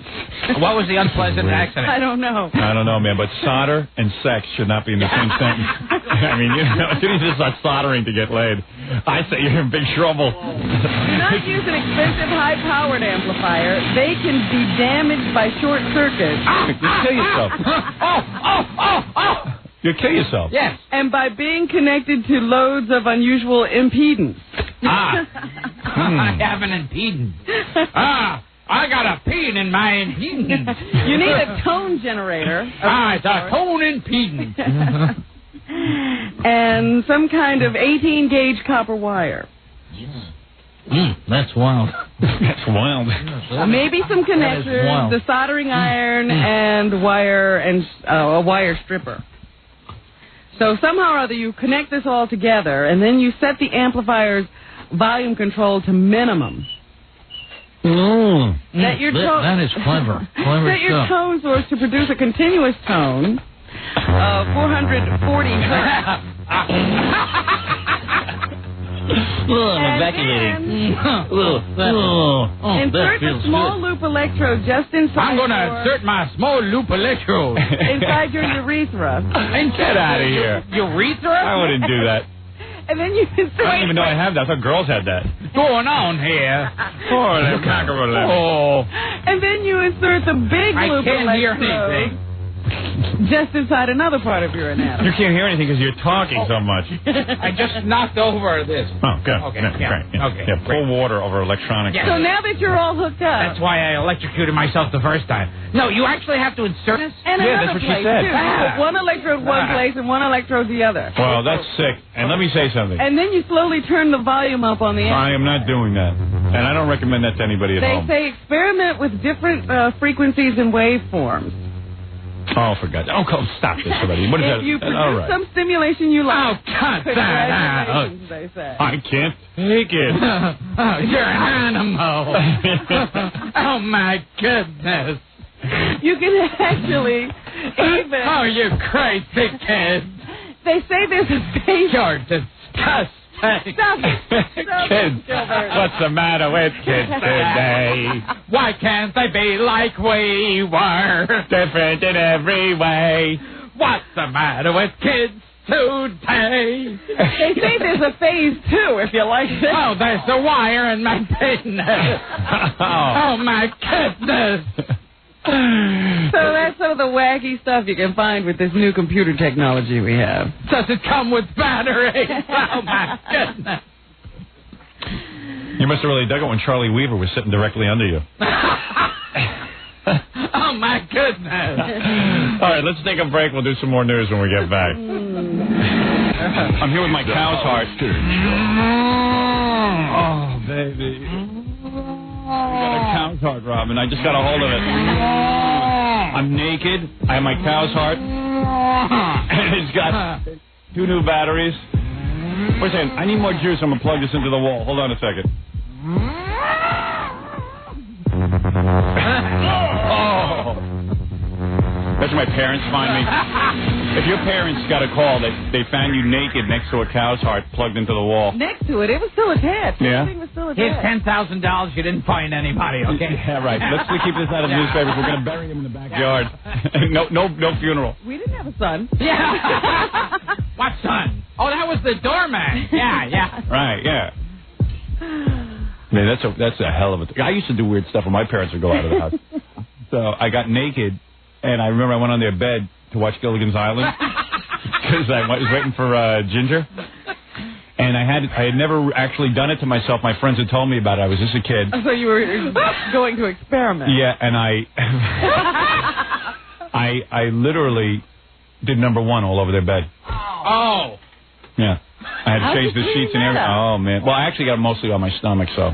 What was the unpleasant accident? I don't know. I don't know, man, but solder and sex should not be in the same sentence. I mean, as soon as you start soldering to get laid, I say you're in big trouble. Do not use an expensive high-powered amplifier. They can be damaged by short circuits. You'll kill yourself. You'll kill yourself. Yes. And by being connected to loads of unusual impedance. I have an impedance. I got a pain in my impedance. You need a tone generator. It's a tone impedance. And some kind of 18-gauge copper wire. That's wild. That's wild. Maybe some connectors, the soldering iron, and a wire stripper. So somehow or other you connect this all together, and then you set the amplifier's volume control to minimum. That is clever. Set your tone source to produce a continuous tone of 440 hertz. Evacuating. Insert the small loop electrode just inside. I'm going to insert my small loop electrode inside your urethra. Get out of here. Urethra? I wouldn't do that. And then you insert. I don't even know I have that. I thought girls had that. What's going on here? And then you insert the big loop electrode. I can't hear anything. Just inside another part of your anatomy. You can't hear anything because you're talking so much. I just knocked over this. Oh, good. Okay, yeah, great. Yeah. Okay. Yeah, pour water over electronics. Yeah. So now that you're all hooked up. That's why I electrocuted myself the first time. No, you actually have to insert this? And yeah, another that's what place, she said. too. You put one electrode one place and one electrode the other. Well, that's sick. And let me say something. And then you slowly turn the volume up on the end. I am not doing that. And I don't recommend that to anybody at home. They say experiment with different frequencies and waveforms. Oh, for God's sake. Oh, stop this already. What is that? If you produce all right. some stimulation you like. Oh, cut that out. They say. I can't take it. You're an animal. Oh, my goodness. You can actually even... Oh, you crazy kid. They say there's a phase... You're disgusting. Stop it. Kids, what's the matter with kids today? Why can't they be like we were? Different in every way. What's the matter with kids today? They say there's a phase 2, if you like it. Oh, there's the wire in my penis. Oh, my goodness. So that's some of the wacky stuff you can find with this new computer technology we have. Does it come with batteries? Oh, my goodness. You must have really dug it when Charlie Weaver was sitting directly under you. Oh, my goodness. All right, let's take a break. We'll do some more news when we get back. I'm here with my cow's heart. Oh, baby. I got a cow's heart, Robin. I just got a hold of it. I'm naked. I have my cow's heart. And it's got 2 new batteries. Wait a second. I need more juice. I'm going to plug this into the wall. Hold on a second. Oh. That's where my parents find me. If your parents got a call that they found you naked next to a cow's heart plugged into the wall. Next to it. It was still attached. Yeah? Everything was still Here's attached. $10,000. You didn't find anybody, okay? Yeah, right. Let's keep this out of newspapers. We're going to bury him in the backyard. No funeral. We didn't have a son. Yeah. What son? Oh, that was the doorman. Yeah. Right, yeah. Man, that's a hell of a thing. I used to do weird stuff when my parents would go out of the house. So I got naked, and I remember I went on their bed to watch Gilligan's Island because I was waiting for Ginger. And I had never actually done it to myself. My friends had told me about it. I was just a kid. So you were going to experiment. Yeah, and I literally did number 1 all over their bed. Oh. Yeah. I had to change the sheets and everything. Oh, man. Well, I actually got it mostly on my stomach, so.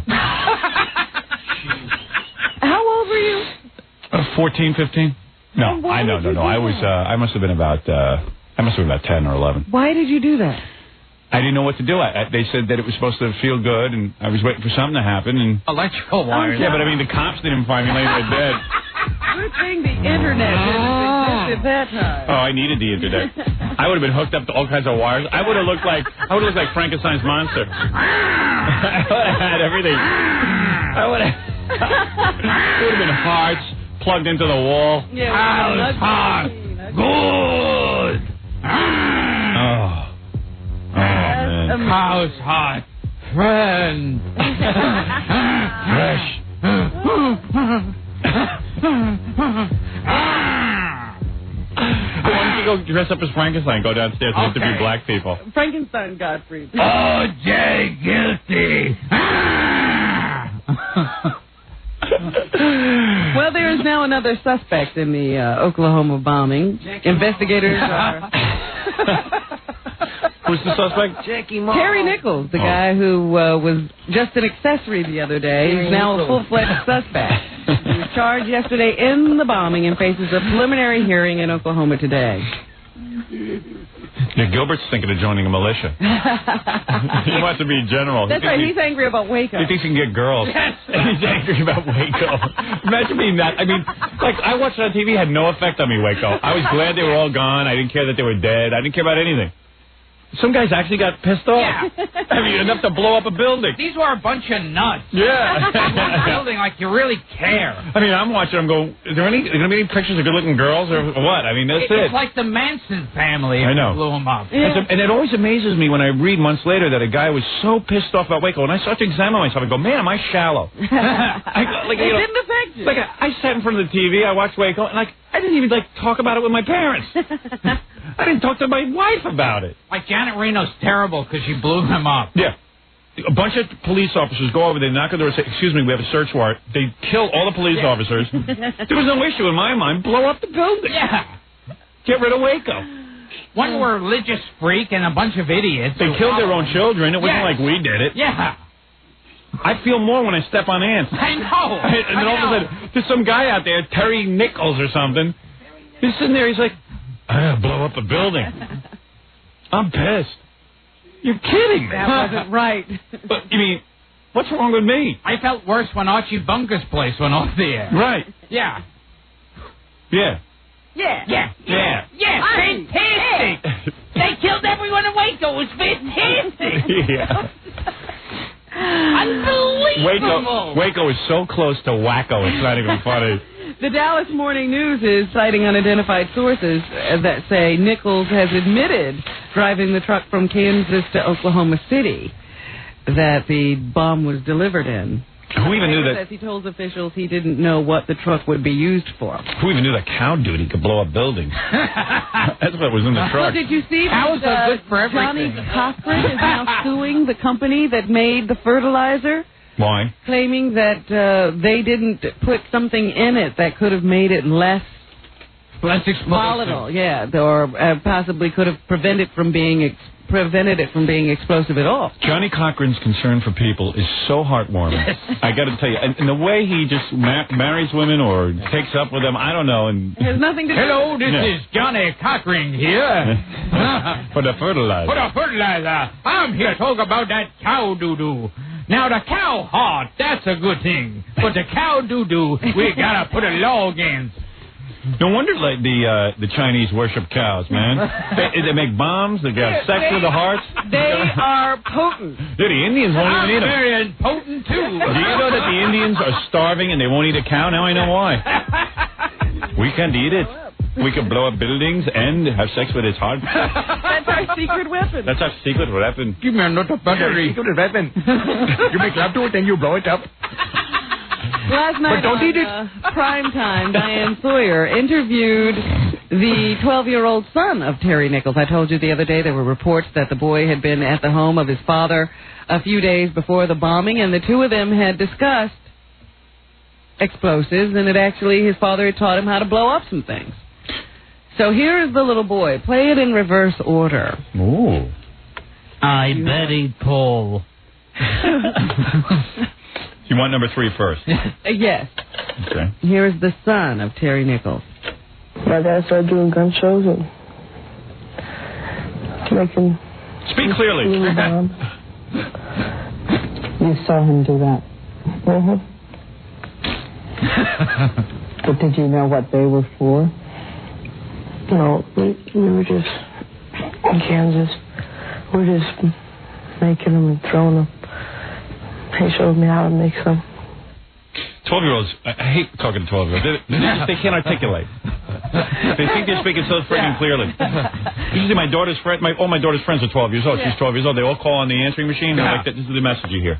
How old were you? 14, 15? No, I must have been about 10 or 11. Why did you do that? I didn't know what to do. They said that it was supposed to feel good, and I was waiting for something to happen. And electrical wires. Yeah, but I mean, the cops didn't find me laying in my bed. Good thing the internet didn't exist at that time. Oh, I needed the internet. I would have been hooked up to all kinds of wires. I would have looked like Frankenstein's monster. I would have had everything. It would have been hearts plugged into the wall. Yeah, heart. Good. Oh, man. How's heart? Friend. Fresh. Why don't you go dress up as Frankenstein? Go downstairs and interview black people. Frankenstein Gottfried. Oh, Jay, guilty. Well, there is now another suspect in the Oklahoma bombing. Investigators are... Who's the suspect? Jackie Moore. Terry Nichols, the guy who was just an accessory the other day. He's now a full-fledged suspect. He was charged yesterday in the bombing and faces a preliminary hearing in Oklahoma today. Yeah, Gilbert's thinking of joining a militia. He wants to be general. That's right. He's angry about Waco. He thinks he can get girls. Yes. He's angry about Waco. Imagine being that. I mean, like, I watched it on TV. It had no effect on me, Waco. I was glad they were all gone. I didn't care that they were dead. I didn't care about anything. Some guys actually got pissed off. Yeah. I mean, enough to blow up a building. These were a bunch of nuts. Yeah. Building like you really care. I mean, I'm watching. I'm going. Is there going to be any pictures of good-looking girls or what? I mean, that's it. It's like the Manson family. I know. Blew them up. Yeah. And it always amazes me when I read months later that a guy was so pissed off about Waco, and I start to examine myself and go, man, am I shallow? It didn't affect you. Like I sat in front of the TV, I watched Waco, and I didn't even talk about it with my parents. I didn't talk to my wife about it. Like Janet Reno's terrible because she blew them up. Yeah. A bunch of police officers go over, they knock on the door and say, excuse me, we have a search warrant. They kill all the police officers. There was no issue in my mind. Blow up the building. Yeah. Get rid of Waco. One religious freak and a bunch of idiots. They killed their own children. It wasn't like we did it. Yeah. I feel more when I step on ants. I know. And then all of a sudden, there's some guy out there, Terry Nichols or something. He's sitting there, he's like, I gotta blow up a building. I'm pissed. You're kidding me. That wasn't right. But, you mean, what's wrong with me? I felt worse when Archie Bunker's place went off the air. Right. Yeah. Yeah. Yeah. Yeah. Yeah. Yeah. Fantastic. They killed everyone in Waco. It was fantastic. Yeah. Unbelievable. Waco is so close to wacko, it's not even funny. The Dallas Morning News is citing unidentified sources that say Nichols has admitted driving the truck from Kansas to Oklahoma City that the bomb was delivered in. Who even knew that? Says he told officials he didn't know what the truck would be used for. Who even knew that cow duty could blow up buildings? That's what was in the truck. Well, did you see Cows are good for Johnny everything. Gottfried is now suing the company that made the fertilizer? Why? Claiming that they didn't put something in it that could have made it less volatile, or possibly could have prevented it from being explosive at all. Johnny Cochran's concern for people is so heartwarming. Yes. I got to tell you, and the way he just marries women or takes up with them, I don't know. And it has nothing to do. Hello, this is Johnny Cochran here. For the fertilizer. For the fertilizer. I'm here to talk about that cow doo-doo. Now, the cow heart, that's a good thing. But the cow doo-doo, we gotta put a law against. No wonder like the Chinese worship cows, man. They make bombs. They got sex with the hearts. They are potent. Dude, the Indians won't even eat them. Very potent too. Do you know that the Indians are starving and they won't eat a cow? Now I know why. We can't eat it. We can blow up buildings and have sex with its heart. That's our secret weapon. That's our secret weapon. Give me another battery. Secret weapon. You make love to it and you blow it up. Last night on Primetime, Diane Sawyer interviewed the 12-year-old son of Terry Nichols. I told you the other day there were reports that the boy had been at the home of his father a few days before the bombing, and the two of them had discussed explosives, and his father had taught him how to blow up some things. So here's the little boy. Play it in reverse order. Ooh. I buried Paul. You want number 3 first? Yes. Okay. Here's the son of Terry Nichols. My dad started doing gun shows and making... Speak clearly. You saw him do that. Mm-hmm. But did you know what they were for? No, we were just in Kansas. We were just making them and throwing them. He showed me how to make some. 12-year-olds, I hate talking to 12-year-olds. They can't articulate. They think they're speaking so freaking clearly. Usually my daughter's friend, all my daughter's friends are 12 years old. She's 12 years old. They all call on the answering machine. They're like, this is the message you hear.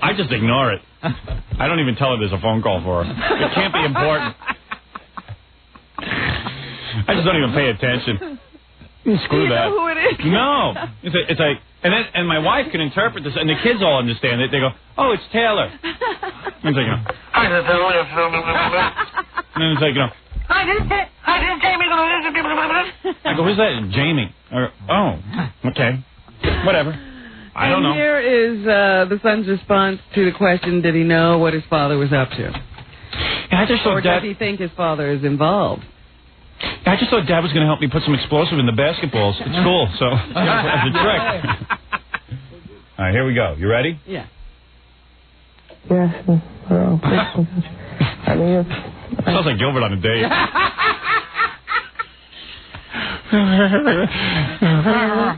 I just ignore it. I don't even tell her there's a phone call for her. It can't be important. I just don't even pay attention. Screw that. Do you know who it is? No. It's like, and my wife can interpret this, and the kids all understand it. They go, oh, it's Taylor. And it's like, and then it's like, I didn't say Jamie. I go, who's that? Jamie. Oh, okay. Whatever. I don't know. And here is the son's response to the question, did he know what his father was up to? I just thought does he think his father is involved? I just thought Dad was going to help me put some explosive in the basketballs at school, so as a trick. All right, here we go. You ready? Yeah. Yes. I mean, sounds like Gilbert on a date.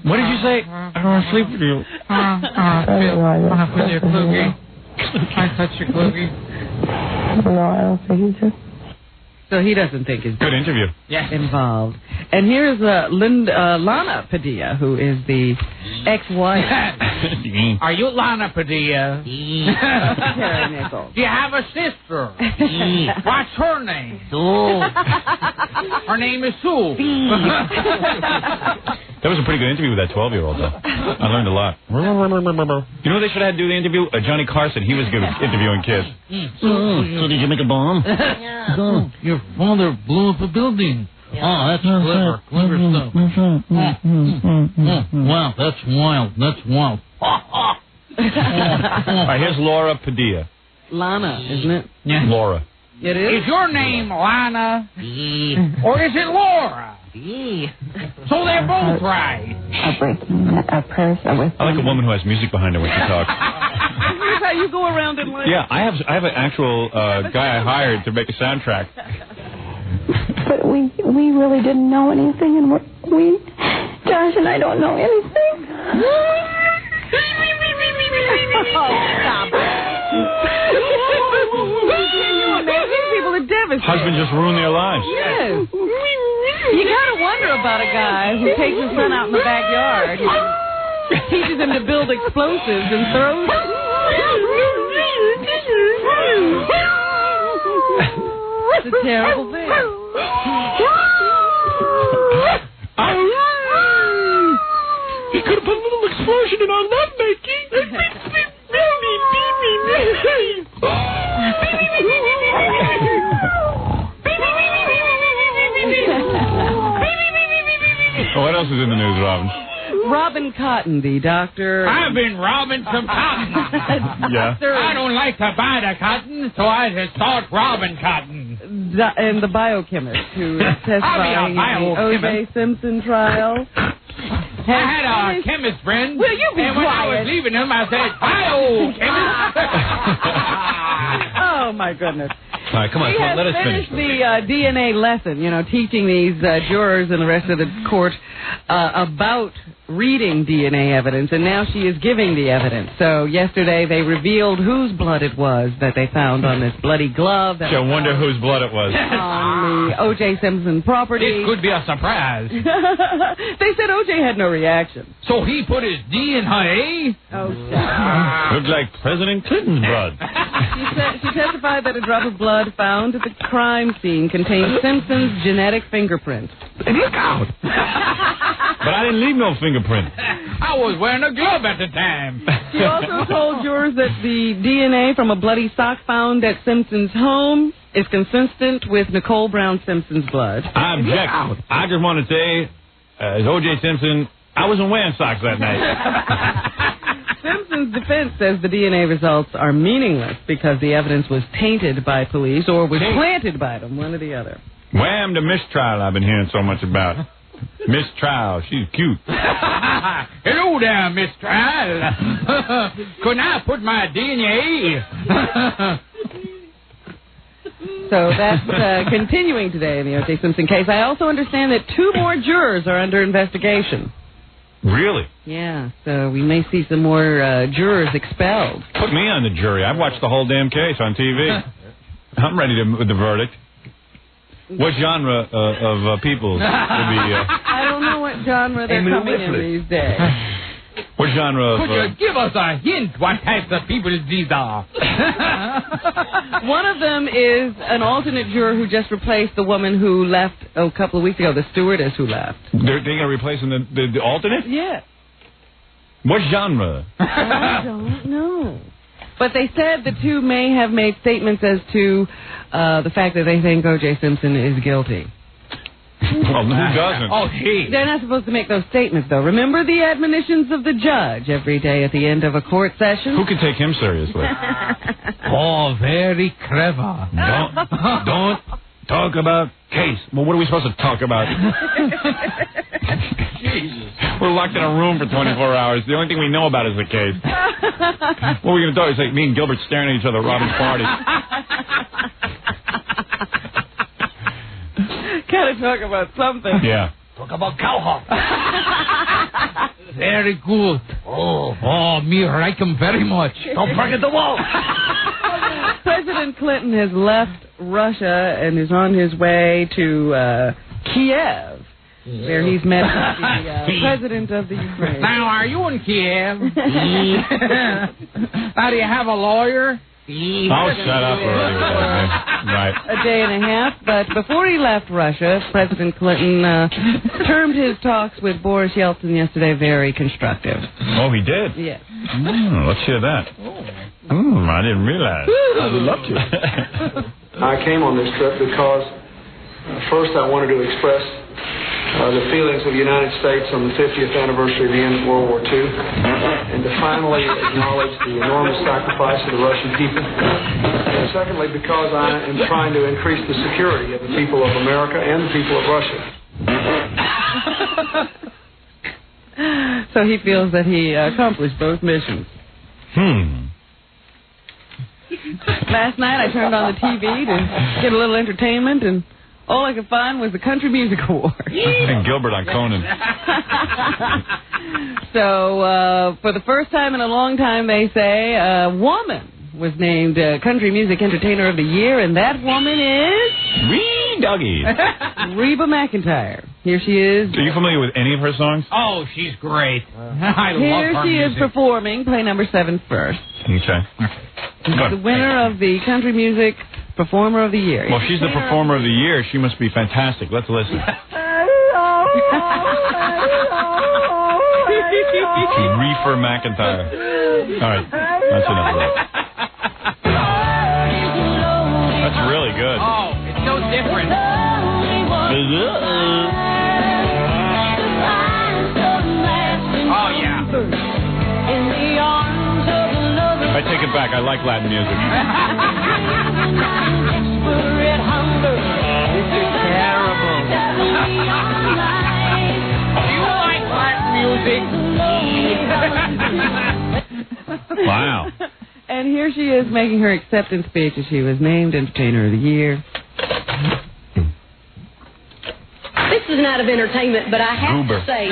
What did you say? I don't want to sleep with you. I want to put your cookie. I touch your cookie. No, I don't think he did. So he doesn't think he's good interview. Yes. Involved. And here's Lana Padilla, who is the ex-wife. Are you Lana Padilla? Terry Nichols. Do you have a sister? What's her name? Sue. Her name is Sue. That was a pretty good interview with that 12-year-old, though. I learned a lot. You know who they should have had do the interview? Johnny Carson. He was good at interviewing kids. So did you make a bomb? Yeah. Your father blew up a building. Yeah. Oh, that's clever. Clever stuff. Wow, that's wild. That's wild. All right, here's Laura Padilla. Lana, isn't it? Yeah. Laura. It is? Is your name Lana? Or is it Laura? So they're both right. A purse. I like a woman who has music behind her when she talks. Here's how you go around in life. Yeah, I have an actual guy I hired to make a soundtrack. But we really didn't know anything, and Josh and I don't know anything. Stop it. People are devastated. Husband just ruined their lives. Yes. You gotta wonder about a guy who takes his son out in the backyard, teaches him to build explosives and throws them. It's a terrible thing. He could have put a little explosion in our love making. What else is in the news, Robin? Robin Cotton, the doctor. I've been robbing some cotton. Yeah. I don't like to buy the cotton, so I just thought Robin Cotton. And the biochemist who is testifying in the O.J. Simpson trial. I had a chemist friend. Will you be and when I quiet? was leaving him, I said, biochemist. Oh, my goodness. All right, come on, let us finish. We finished the DNA lesson, teaching these jurors and the rest of the court about reading DNA evidence, and now she is giving the evidence. So yesterday they revealed whose blood it was that they found on this bloody glove. I wonder whose blood it was. On the O.J. Simpson property. This could be a surprise. They said O.J. had no reaction. So he put his DNA? Oh, stop. Looked like President Clinton's blood. She testified that a drop of blood found at the crime scene contained Simpson's genetic fingerprint. Look out! But I didn't leave no fingerprint. I was wearing a glove at the time. She also told jurors that the DNA from a bloody sock found at Simpson's home is consistent with Nicole Brown Simpson's blood. I object. I just want to say, as O.J. Simpson, I wasn't wearing socks that night. Simpson's defense says the DNA results are meaningless because the evidence was tainted by police or was planted by them, one or the other. Wham, the mistrial I've been hearing so much about. Mistrial, she's cute. Hello there, mistrial. Couldn't I put my DNA? So that's continuing today in the O.J. Simpson case. I also understand that 2 more jurors are under investigation. Really? Yeah, so we may see some more jurors expelled. Put me on the jury. I've watched the whole damn case on TV. I'm ready with the verdict. What genre of people would be... I don't know what genre they're coming in these days. What genre of... Could you give us a hint what types of people these are? One of them is an alternate juror who just replaced the woman who left a couple of weeks ago, the stewardess who left. They're going to replace the alternate? Yeah. What genre? I don't know. But they said the two may have made statements as to the fact that they think O.J. Simpson is guilty. Well, who doesn't? Oh, gee. They're not supposed to make those statements, though. Remember the admonitions of the judge every day at the end of a court session? Who can take him seriously? Oh, very clever. Don't talk about case. Well, what are we supposed to talk about? Jesus. We're locked in a room for 24 hours. The only thing we know about is the case. What are we going to do? It's like me and Gilbert staring at each other at Robin's party. Gotta talk about something. Yeah. Talk about cowhawk. Very good. Oh, me like him very much. Don't forget the wall. President Clinton has left Russia and is on his way to Kiev, where he's met with the president of the Ukraine. Now, are you in Kiev? Now, do you have a lawyer? Oh, shut up already. Right. A day and a half, but before he left Russia, President Clinton termed his talks with Boris Yeltsin yesterday very constructive. Oh, he did? Yes. Let's hear that. I didn't realize. I would love to. I came on this trip because first I wanted to express the feelings of the United States on the 50th anniversary of the end of World War II, and to finally acknowledge the enormous sacrifice of the Russian people. And secondly, because I am trying to increase the security of the people of America and the people of Russia. So he feels that he accomplished both missions. Last night I turned on the TV to get a little entertainment, and all I could find was the Country Music Award. And Gilbert on Conan. So, for the first time in a long time, they say, a woman was named Country Music Entertainer of the Year, and that woman is... Wee doggy. Reba McEntire. Here she is. Are you familiar with any of her songs? Oh, she's great. I love Here her she music. is performing. Play number 7 first. Okay. She's the winner of the Country Music Performer of the Year. Well, if she's the Performer of the Year, she must be fantastic. Let's listen. Reefer McIntyre. All right. That's enough of that. That's really good. Oh, it's so different. Oh, yeah. I take it back. I like Latin music. This is terrible. Do you like Latin music? Wow. And here she is making her acceptance speech as she was named Entertainer of the Year. This is not of entertainment, but I have to say,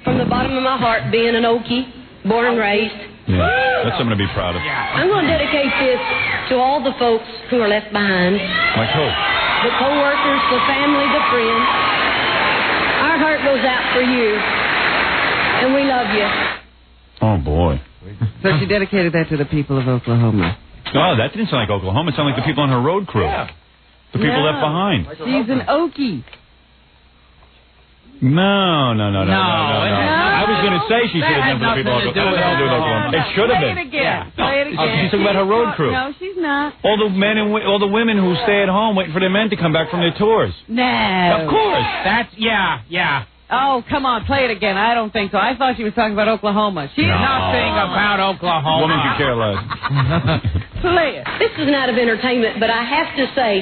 from the bottom of my heart, being an Okie, born and raised, that's something to be proud of. I'm going to dedicate this to all the folks who are left behind. Like who? The co-workers, the family, the friends. Our heart goes out for you, and we love you. Oh, boy. So she dedicated that to the people of Oklahoma. Oh, that didn't sound like Oklahoma. It sounded like the people on her road crew. Yeah. The people left behind. She's an Okie. No. I was going to say she should have done for the people of Oklahoma. It should have been. Play it again. Play it again. She's talking about her road crew. No, she's not. All the men and all the women who stay at home waiting for their men to come back from their tours. No. Of course. That's, yeah. Oh, come on, play it again. I don't think so. I thought she was talking about Oklahoma. She's nothing about Oklahoma. Woman could care less. Play it. This is not of entertainment, but I have to say,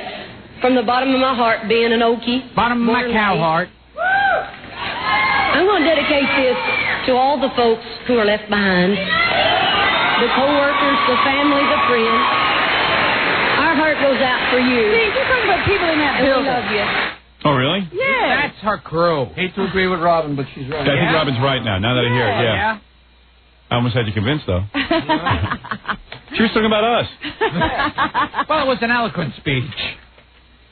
from the bottom of my heart, being an Okie, Bottom of my cow heart. I'm going to dedicate this to all the folks who are left behind. The co-workers, the family, the friends. Our heart goes out for you. See, she's talking about people in that And we building. love you. Oh, really? Yeah. That's her crew. Hate to agree with Robin, but she's right. I think Robin's right now that I hear it, yeah. I almost had you convinced, though. She was talking about us. Well, it was an eloquent speech.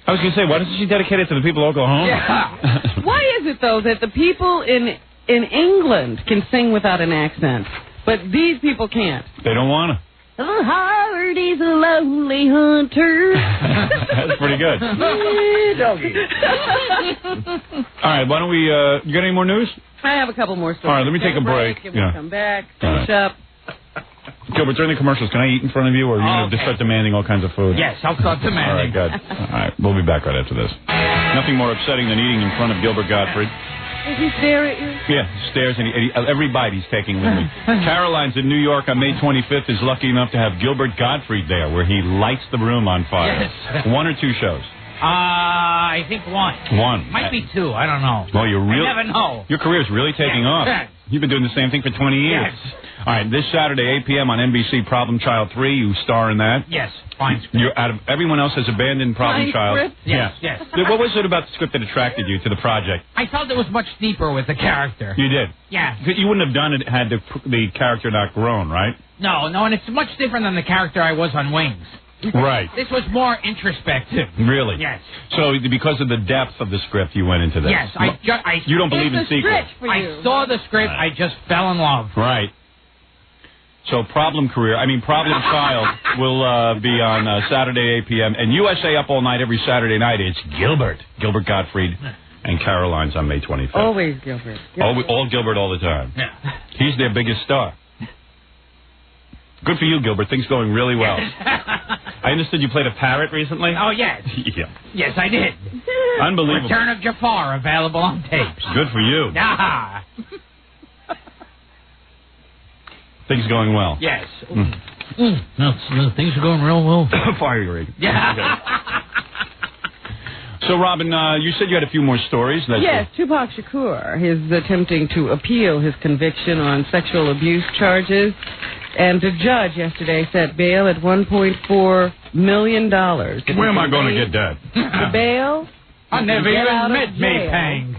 I was going to say, why doesn't she dedicate it to the people of Oklahoma? Yeah. Why is it, though, that the people in England can sing without an accent, but these people can't? They don't want to. The heart is a lonely hunter. That's pretty good. Doggy. All right, why don't we, you got any more news? I have a couple more stories. All right, let me take a break. And we'll come back, finish up. Gilbert, during the commercials, can I eat in front of you, or are you going to just start demanding all kinds of food? Yes, I'll start demanding. All right, good. All right, we'll be back right after this. Nothing more upsetting than eating in front of Gilbert Gottfried. Does he stare at you? Yeah, he stares, and every bite he's taking with me. Caroline's in New York on May 25th is lucky enough to have Gilbert Gottfried there, where he lights the room on fire. Yes. 1 or 2 shows? I think 1. 1. Might be 2. I don't know. Well, I never know. Your career's really taking off. You've been doing the same thing for 20 years. Yes. All right, this Saturday, 8 p.m. on NBC, Problem Child 3. You star in that. Yes, fine script. You're out of everyone else has abandoned Problem Child. Script? Yes, yes. What was it about the script that attracted you to the project? I felt it was much deeper with the character. You did? Yeah. You wouldn't have done it had the character not grown, right? No, and it's much different than the character I was on Wings. Right. This was more introspective. Really? Yes. So because of the depth of the script, you went into this. Yes. You don't believe in sequels. I saw the script. I just fell in love. Right. So Problem Child will be on Saturday, 8 p.m. And USA Up All Night every Saturday night. It's Gilbert Gottfried, and Caroline's on May 25th. Always Gilbert. All Gilbert all the time. Yeah. He's their biggest star. Good for you, Gilbert. Things going really well. I understood you played a parrot recently. Oh, yes. Yeah. Yes, I did. Unbelievable. Return of Jafar available on tapes. Good for you. Ah. Things going well. Yes. No, things are going real well. Fire your radio. Yeah. So, Robin, you said you had a few more stories. Yes, Tupac Shakur is attempting to appeal his conviction on sexual abuse charges, and the judge yesterday set bail at $1.4 million. Where am I going to get that? The bail? I never even met May Pang.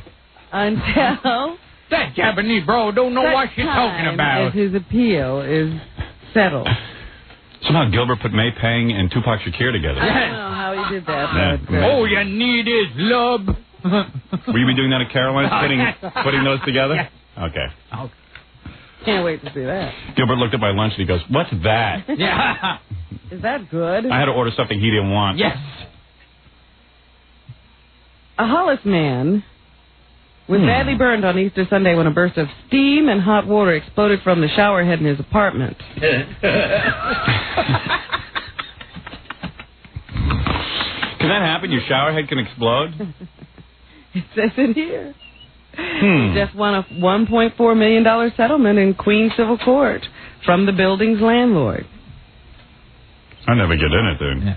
Until that Japanese bro don't know what she's talking about. As his appeal is settled. Somehow Gilbert put May Pang and Tupac Shakur together. I don't know how he did that. But, all you need is love. Will you be doing that at Caroline's, putting those together? Yes. Okay. Can't wait to see that. Gilbert looked at my lunch and he goes, "What's that?" Yeah. Is that good? I had to order something he didn't want. Yes. A Hollis man was badly burned on Easter Sunday when a burst of steam and hot water exploded from the shower head in his apartment. Can that happen? Your shower head can explode? It says it here. He just won a $1.4 million settlement in Queens Civil Court from the building's landlord. I never get in it, dude. Yeah.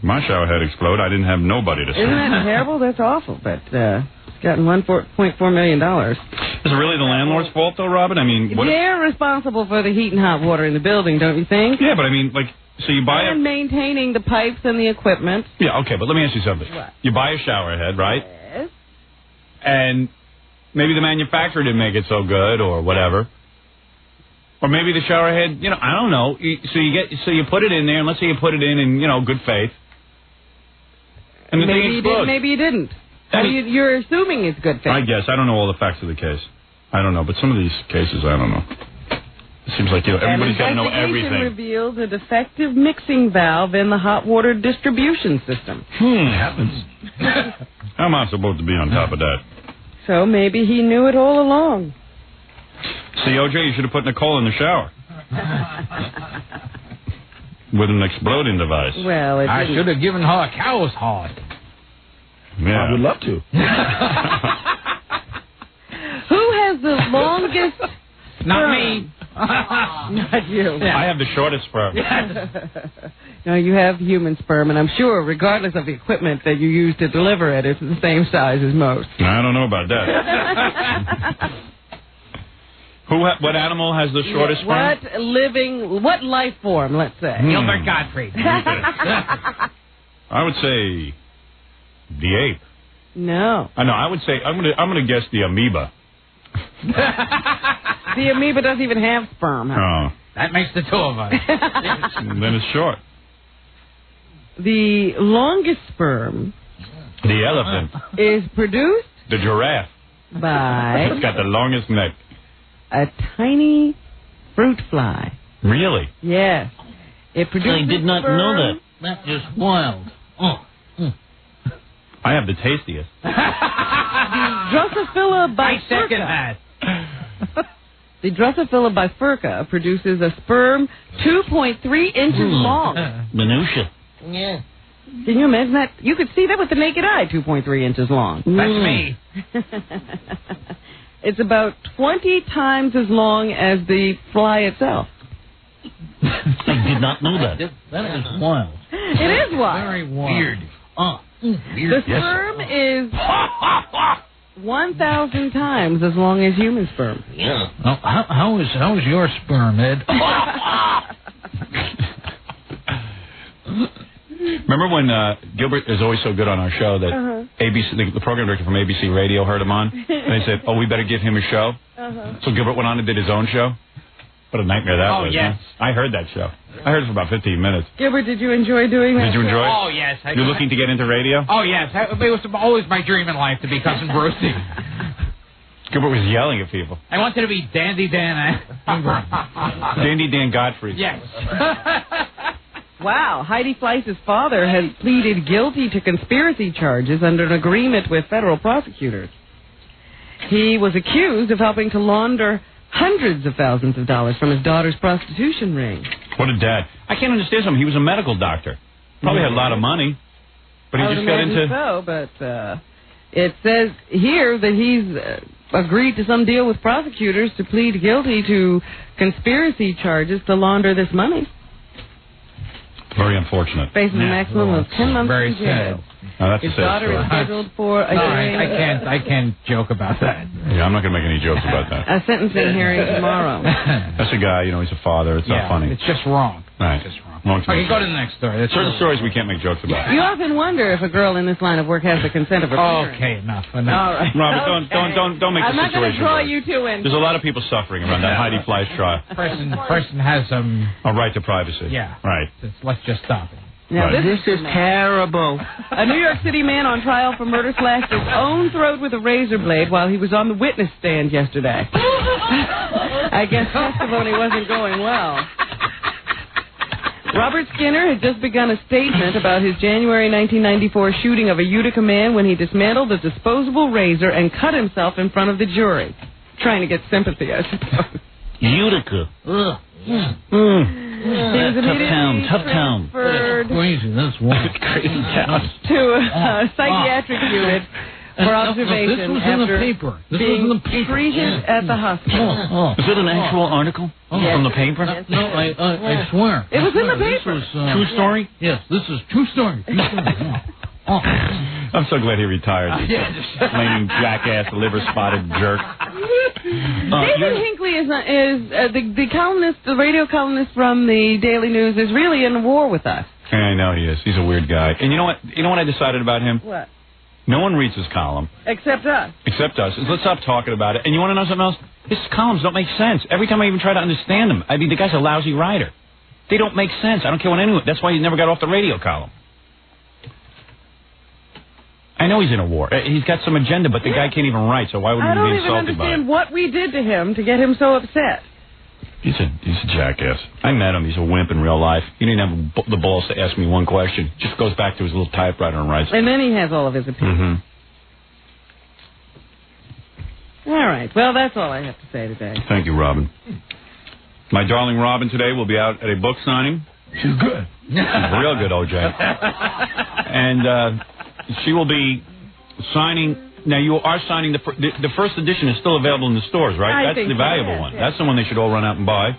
My shower head exploded. I didn't have nobody to sue. Isn't that terrible? That's awful. But it's gotten $1.4 million. Is it really the landlord's fault, though, Robin? I mean, they're responsible for the heat and hot water in the building, don't you think? Yeah, but I mean, so you buy and maintaining the pipes and the equipment. Yeah, okay, but let me ask you something. What? You buy a shower head, right? Yes. And maybe the manufacturer didn't make it so good, or whatever. Or maybe the shower head, I don't know. So you put it in there, and let's say you put it in good faith. And the thing explodes. Maybe you didn't. You're assuming it's good faith. I guess. I don't know all the facts of the case. I don't know. But some of these cases, I don't know. It seems like everybody's got to know everything. An investigation reveals a defective mixing valve in the hot water distribution system. Happens. How am I supposed to be on top of that? So maybe he knew it all along. See, OJ, you should have put Nicole in the shower. With an exploding device. Well, I should have given her a cow's heart. Yeah. I would love to. Who has the longest Not me. Not you. Yeah. I have the shortest sperm. No, you have human sperm, and I'm sure, regardless of the equipment that you use to deliver it, it's the same size as most. I don't know about that. What animal has the shortest sperm? What life form, let's say? Gilbert Gottfried. I would say the ape. No. I would say, I'm gonna guess the amoeba. The amoeba doesn't even have sperm. Huh? Oh. That makes the two of us. Then it's short. The longest sperm. The elephant. Is produced. The giraffe. By. It's got the longest neck. A tiny fruit fly. Really? Yes. It produces I did not sperm. know that. That's just wild. I have the tastiest. Drosophila I second bifurca. that. The Drosophila bifurca produces a sperm 2.3 inches long. Minutia. Yeah. Can you imagine that? You could see that with the naked eye, 2.3 inches long. That's me. It's about 20 times as long as the fly itself. I did not know that. That is wild. It is wild. Very wild. Weird. The sperm is 1,000 times as long as human sperm. Yeah. How is your sperm, Ed? Remember when Gilbert is always so good on our show that ABC, the program director from ABC Radio heard him on, and they said, "Oh, we better give him a show." So Gilbert went on and did his own show. What a nightmare that was! Yes. Huh? I heard that show. I heard it for about 15 minutes. Gilbert, did you enjoy doing that? Did you enjoy it? Oh, yes. You're looking to get into radio? Oh, yes. It was always my dream in life to be Cousin Brucey. Gilbert was yelling at people. I wanted to be Dandy Dan. Dandy Dan Gottfried. Yes. Wow, Heidi Fleiss's father has pleaded guilty to conspiracy charges under an agreement with federal prosecutors. He was accused of helping to launder hundreds of thousands of dollars from his daughter's prostitution ring. What a dad. I can't understand something. He was a medical doctor. Probably had a lot of money. But he just got into... so, but it says here that he's agreed to some deal with prosecutors to plead guilty to conspiracy charges to launder this money. Very unfortunate. Facing a maximum of 10 months in jail. No, that's his a sad daughter story. is scheduled for a hearing. I can't joke about that. Yeah, I'm not going to make any jokes about that. A sentencing hearing tomorrow. That's a guy, he's a father. It's not funny. It's just wrong. Right. It's just wrong. Okay, go to the next story. Certain stories we can't make jokes about. You often wonder if a girl in this line of work has the consent of her parents. Okay, enough. All right. Robert, don't make the situation I'm not going to draw worse. you two in. There's a lot of people suffering around that Heidi Fleiss trial. Person has a right to privacy. Yeah. Right. Let's just stop it. Now, Right. this is terrible. A New York City man on trial for murder slashed his own throat with a razor blade while he was on the witness stand yesterday. I guess testimony wasn't going well. Robert Skinner had just begun a statement about his January 1994 shooting of a Utica man when he dismantled a disposable razor and cut himself in front of the jury. Trying to get sympathy, I suppose. Utica. Ugh. Tough town. Crazy, that's one. Crazy town. To a psychiatric unit for observation this was in the paper. This was in the paper. treated at the hospital. Is it an actual article from the paper? Yes. No, I swear. It was in the paper. This was, True story? Yes, this is true story. I'm so glad he retired. Flaming jackass, liver-spotted jerk. David Hinckley is the columnist, the radio columnist from the Daily News, is really in war with us. Yeah, I know he is. He's a weird guy. And you know what? You know what I decided about him? What? No one reads his column. Except us. Except us. Let's stop talking about it. And you want to know something else? His columns don't make sense. Every time I even try to understand them, I mean, the guy's a lousy writer. They don't make sense. I don't care what anyone... That's why he never got off the radio column. I know he's in a war. He's got some agenda, but the guy can't even write, so why would he be insulted by it? I don't even understand what we did to him to get him so upset. He's a jackass. I met him. He's a wimp in real life. He didn't have the balls to ask me one question. Just goes back to his little typewriter and writes. And then he has all of his opinions. All right. Well, that's all I have to say today. Thank you, Robin. My darling Robin today will be out at a book signing. She's good. She's real good, OJ. And she will be signing... Now, you are signing the first edition is still available in the stores, right? That's the valuable one. That's the one they should all run out and buy.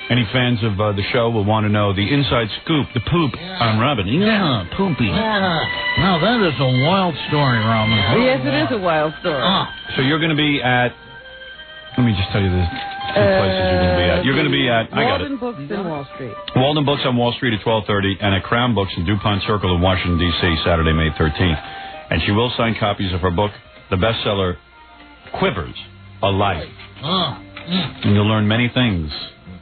Any fans of the show will want to know the inside scoop, the poop on Robin. Yeah, poopy. Now, that is a wild story, Robin. Yes, it is a wild story. So you're going to be at... Let me just tell you the two places you're going to be at. You're going to be at... I got it. Walden Books in Wall Street. Walden Books on Wall Street at 12:30, and at Crown Books in DuPont Circle in Washington, D.C., Saturday, May 13th. And she will sign copies of her book, the bestseller, Quivers, A Life. And you'll learn many things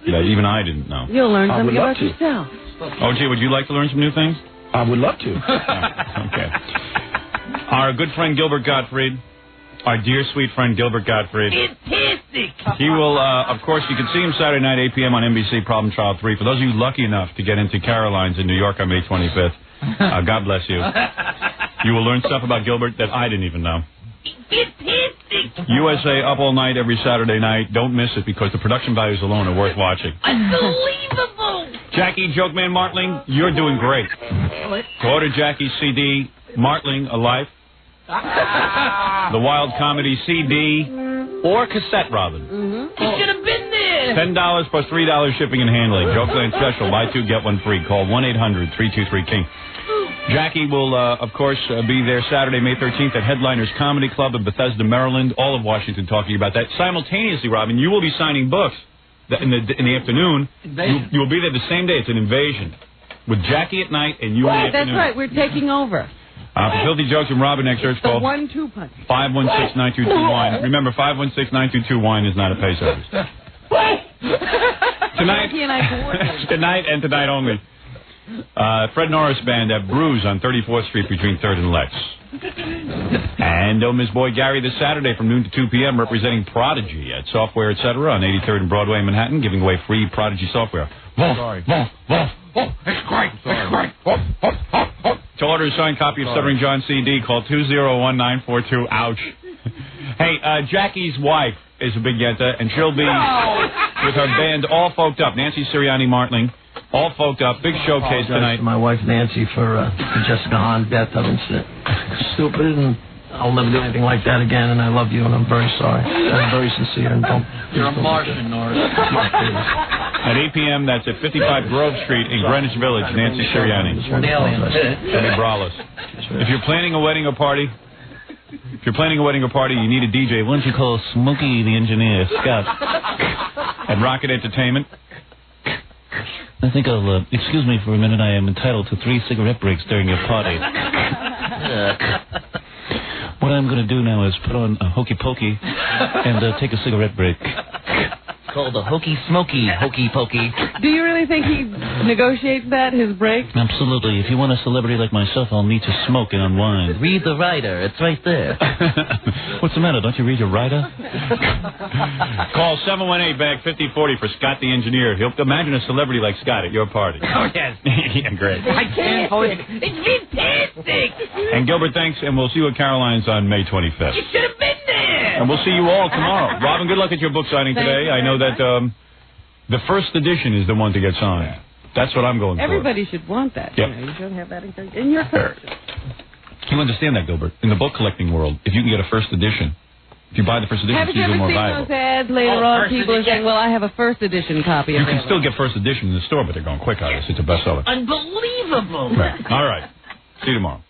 that even I didn't know. You'll learn something about yourself. OJ, would you like to learn some new things? I would love to. Okay. Our good friend Gilbert Gottfried, our dear sweet friend Gilbert Gottfried. Fantastic. He will, of course, you can see him Saturday night, 8 p.m. on NBC Problem Child 3. For those of you lucky enough to get into Caroline's in New York on May 25th, God bless you. You will learn stuff about Gilbert that I didn't even know. Fantastic. USA Up All Night every Saturday night. Don't miss it because the production values alone are worth watching. Unbelievable! Jackie Joke Man Martling, you're doing great. To order Jackie's CD, Martling, A Life, the Wild Comedy CD, or cassette, Robin. You should have been there. $10 plus $3 shipping and handling. Joke Man special. Buy two, get one free. Call 1-800-323-KING. Jackie will, of course, be there Saturday, May 13th at Headliners Comedy Club in Bethesda, Maryland. All of Washington talking about that. Simultaneously, Robin, you will be signing books in the afternoon. You will be there the same day. It's an invasion. With Jackie at night and you in the afternoon. That's right. We're taking over. For filthy jokes and Robin next search call. The 1-2 punch. 516-922-WINE. Remember, 516-922-WINE is not a pay service. Tonight, tonight and tonight only. Fred Norris Band at Brews on 34th Street between 3rd and Lex. And Miss Boy Gary this Saturday from noon to 2 p.m. representing Prodigy at Software Etc. on 83rd and Broadway in Manhattan, giving away free Prodigy software. Sorry. It's great. It's great. To order a signed copy of Stuttering John CD, call 201-942. Ouch. Hey, Jackie's wife is a big yenta, and she'll be with her band all folked up. Nancy Sirianni Martling, all folked up. Big showcase tonight. My wife Nancy for Jessica Hahn's death. I was stupid, and I'll never do anything like that again. And I love you, and I'm very sorry. And I'm very sincere. And don't. You're a Martian, Norris. At 8 p.m., that's at 55 Grove Street in Greenwich Village. Nancy Sirianni. Jimmy Braless. If you're planning a wedding or party, you need a DJ. Why don't you call Smokey the engineer, Scott, at Rocket Entertainment? I think I'll, excuse me for a minute, I am entitled to 3 cigarette breaks during your party. What I'm going to do now is put on a Hokey Pokey and take a cigarette break. It's called a Hokey Smokey Hokey Pokey. Do you really think he negotiates that, his break? Absolutely. If you want a celebrity like myself, I'll need to smoke and unwind. Read the rider. It's right there. What's the matter? Don't you read your rider? Call 718-BAG-5040 for Scott the engineer. He'll imagine a celebrity like Scott at your party. Oh, yes. Yeah, great. I can't believe it. It's fantastic. And Gilbert, thanks, and we'll see you at Caroline's on May 25th. You should have been there. And we'll see you all tomorrow. Robin, good luck at your book signing today. I know that the first edition is the one to get signed. That's what I'm going for. Everybody should want that. Yep. You should have that in your collection. You understand that, Gilbert? In the book collecting world, if you can get a first edition, if you buy the first edition, it's usually more valuable. Have you ever seen those ads later on? People are saying, well, I have a first edition copy of it. You can still get first edition in the store, but they're going quick on this. It's a bestseller. Unbelievable. Right. All right. See you tomorrow.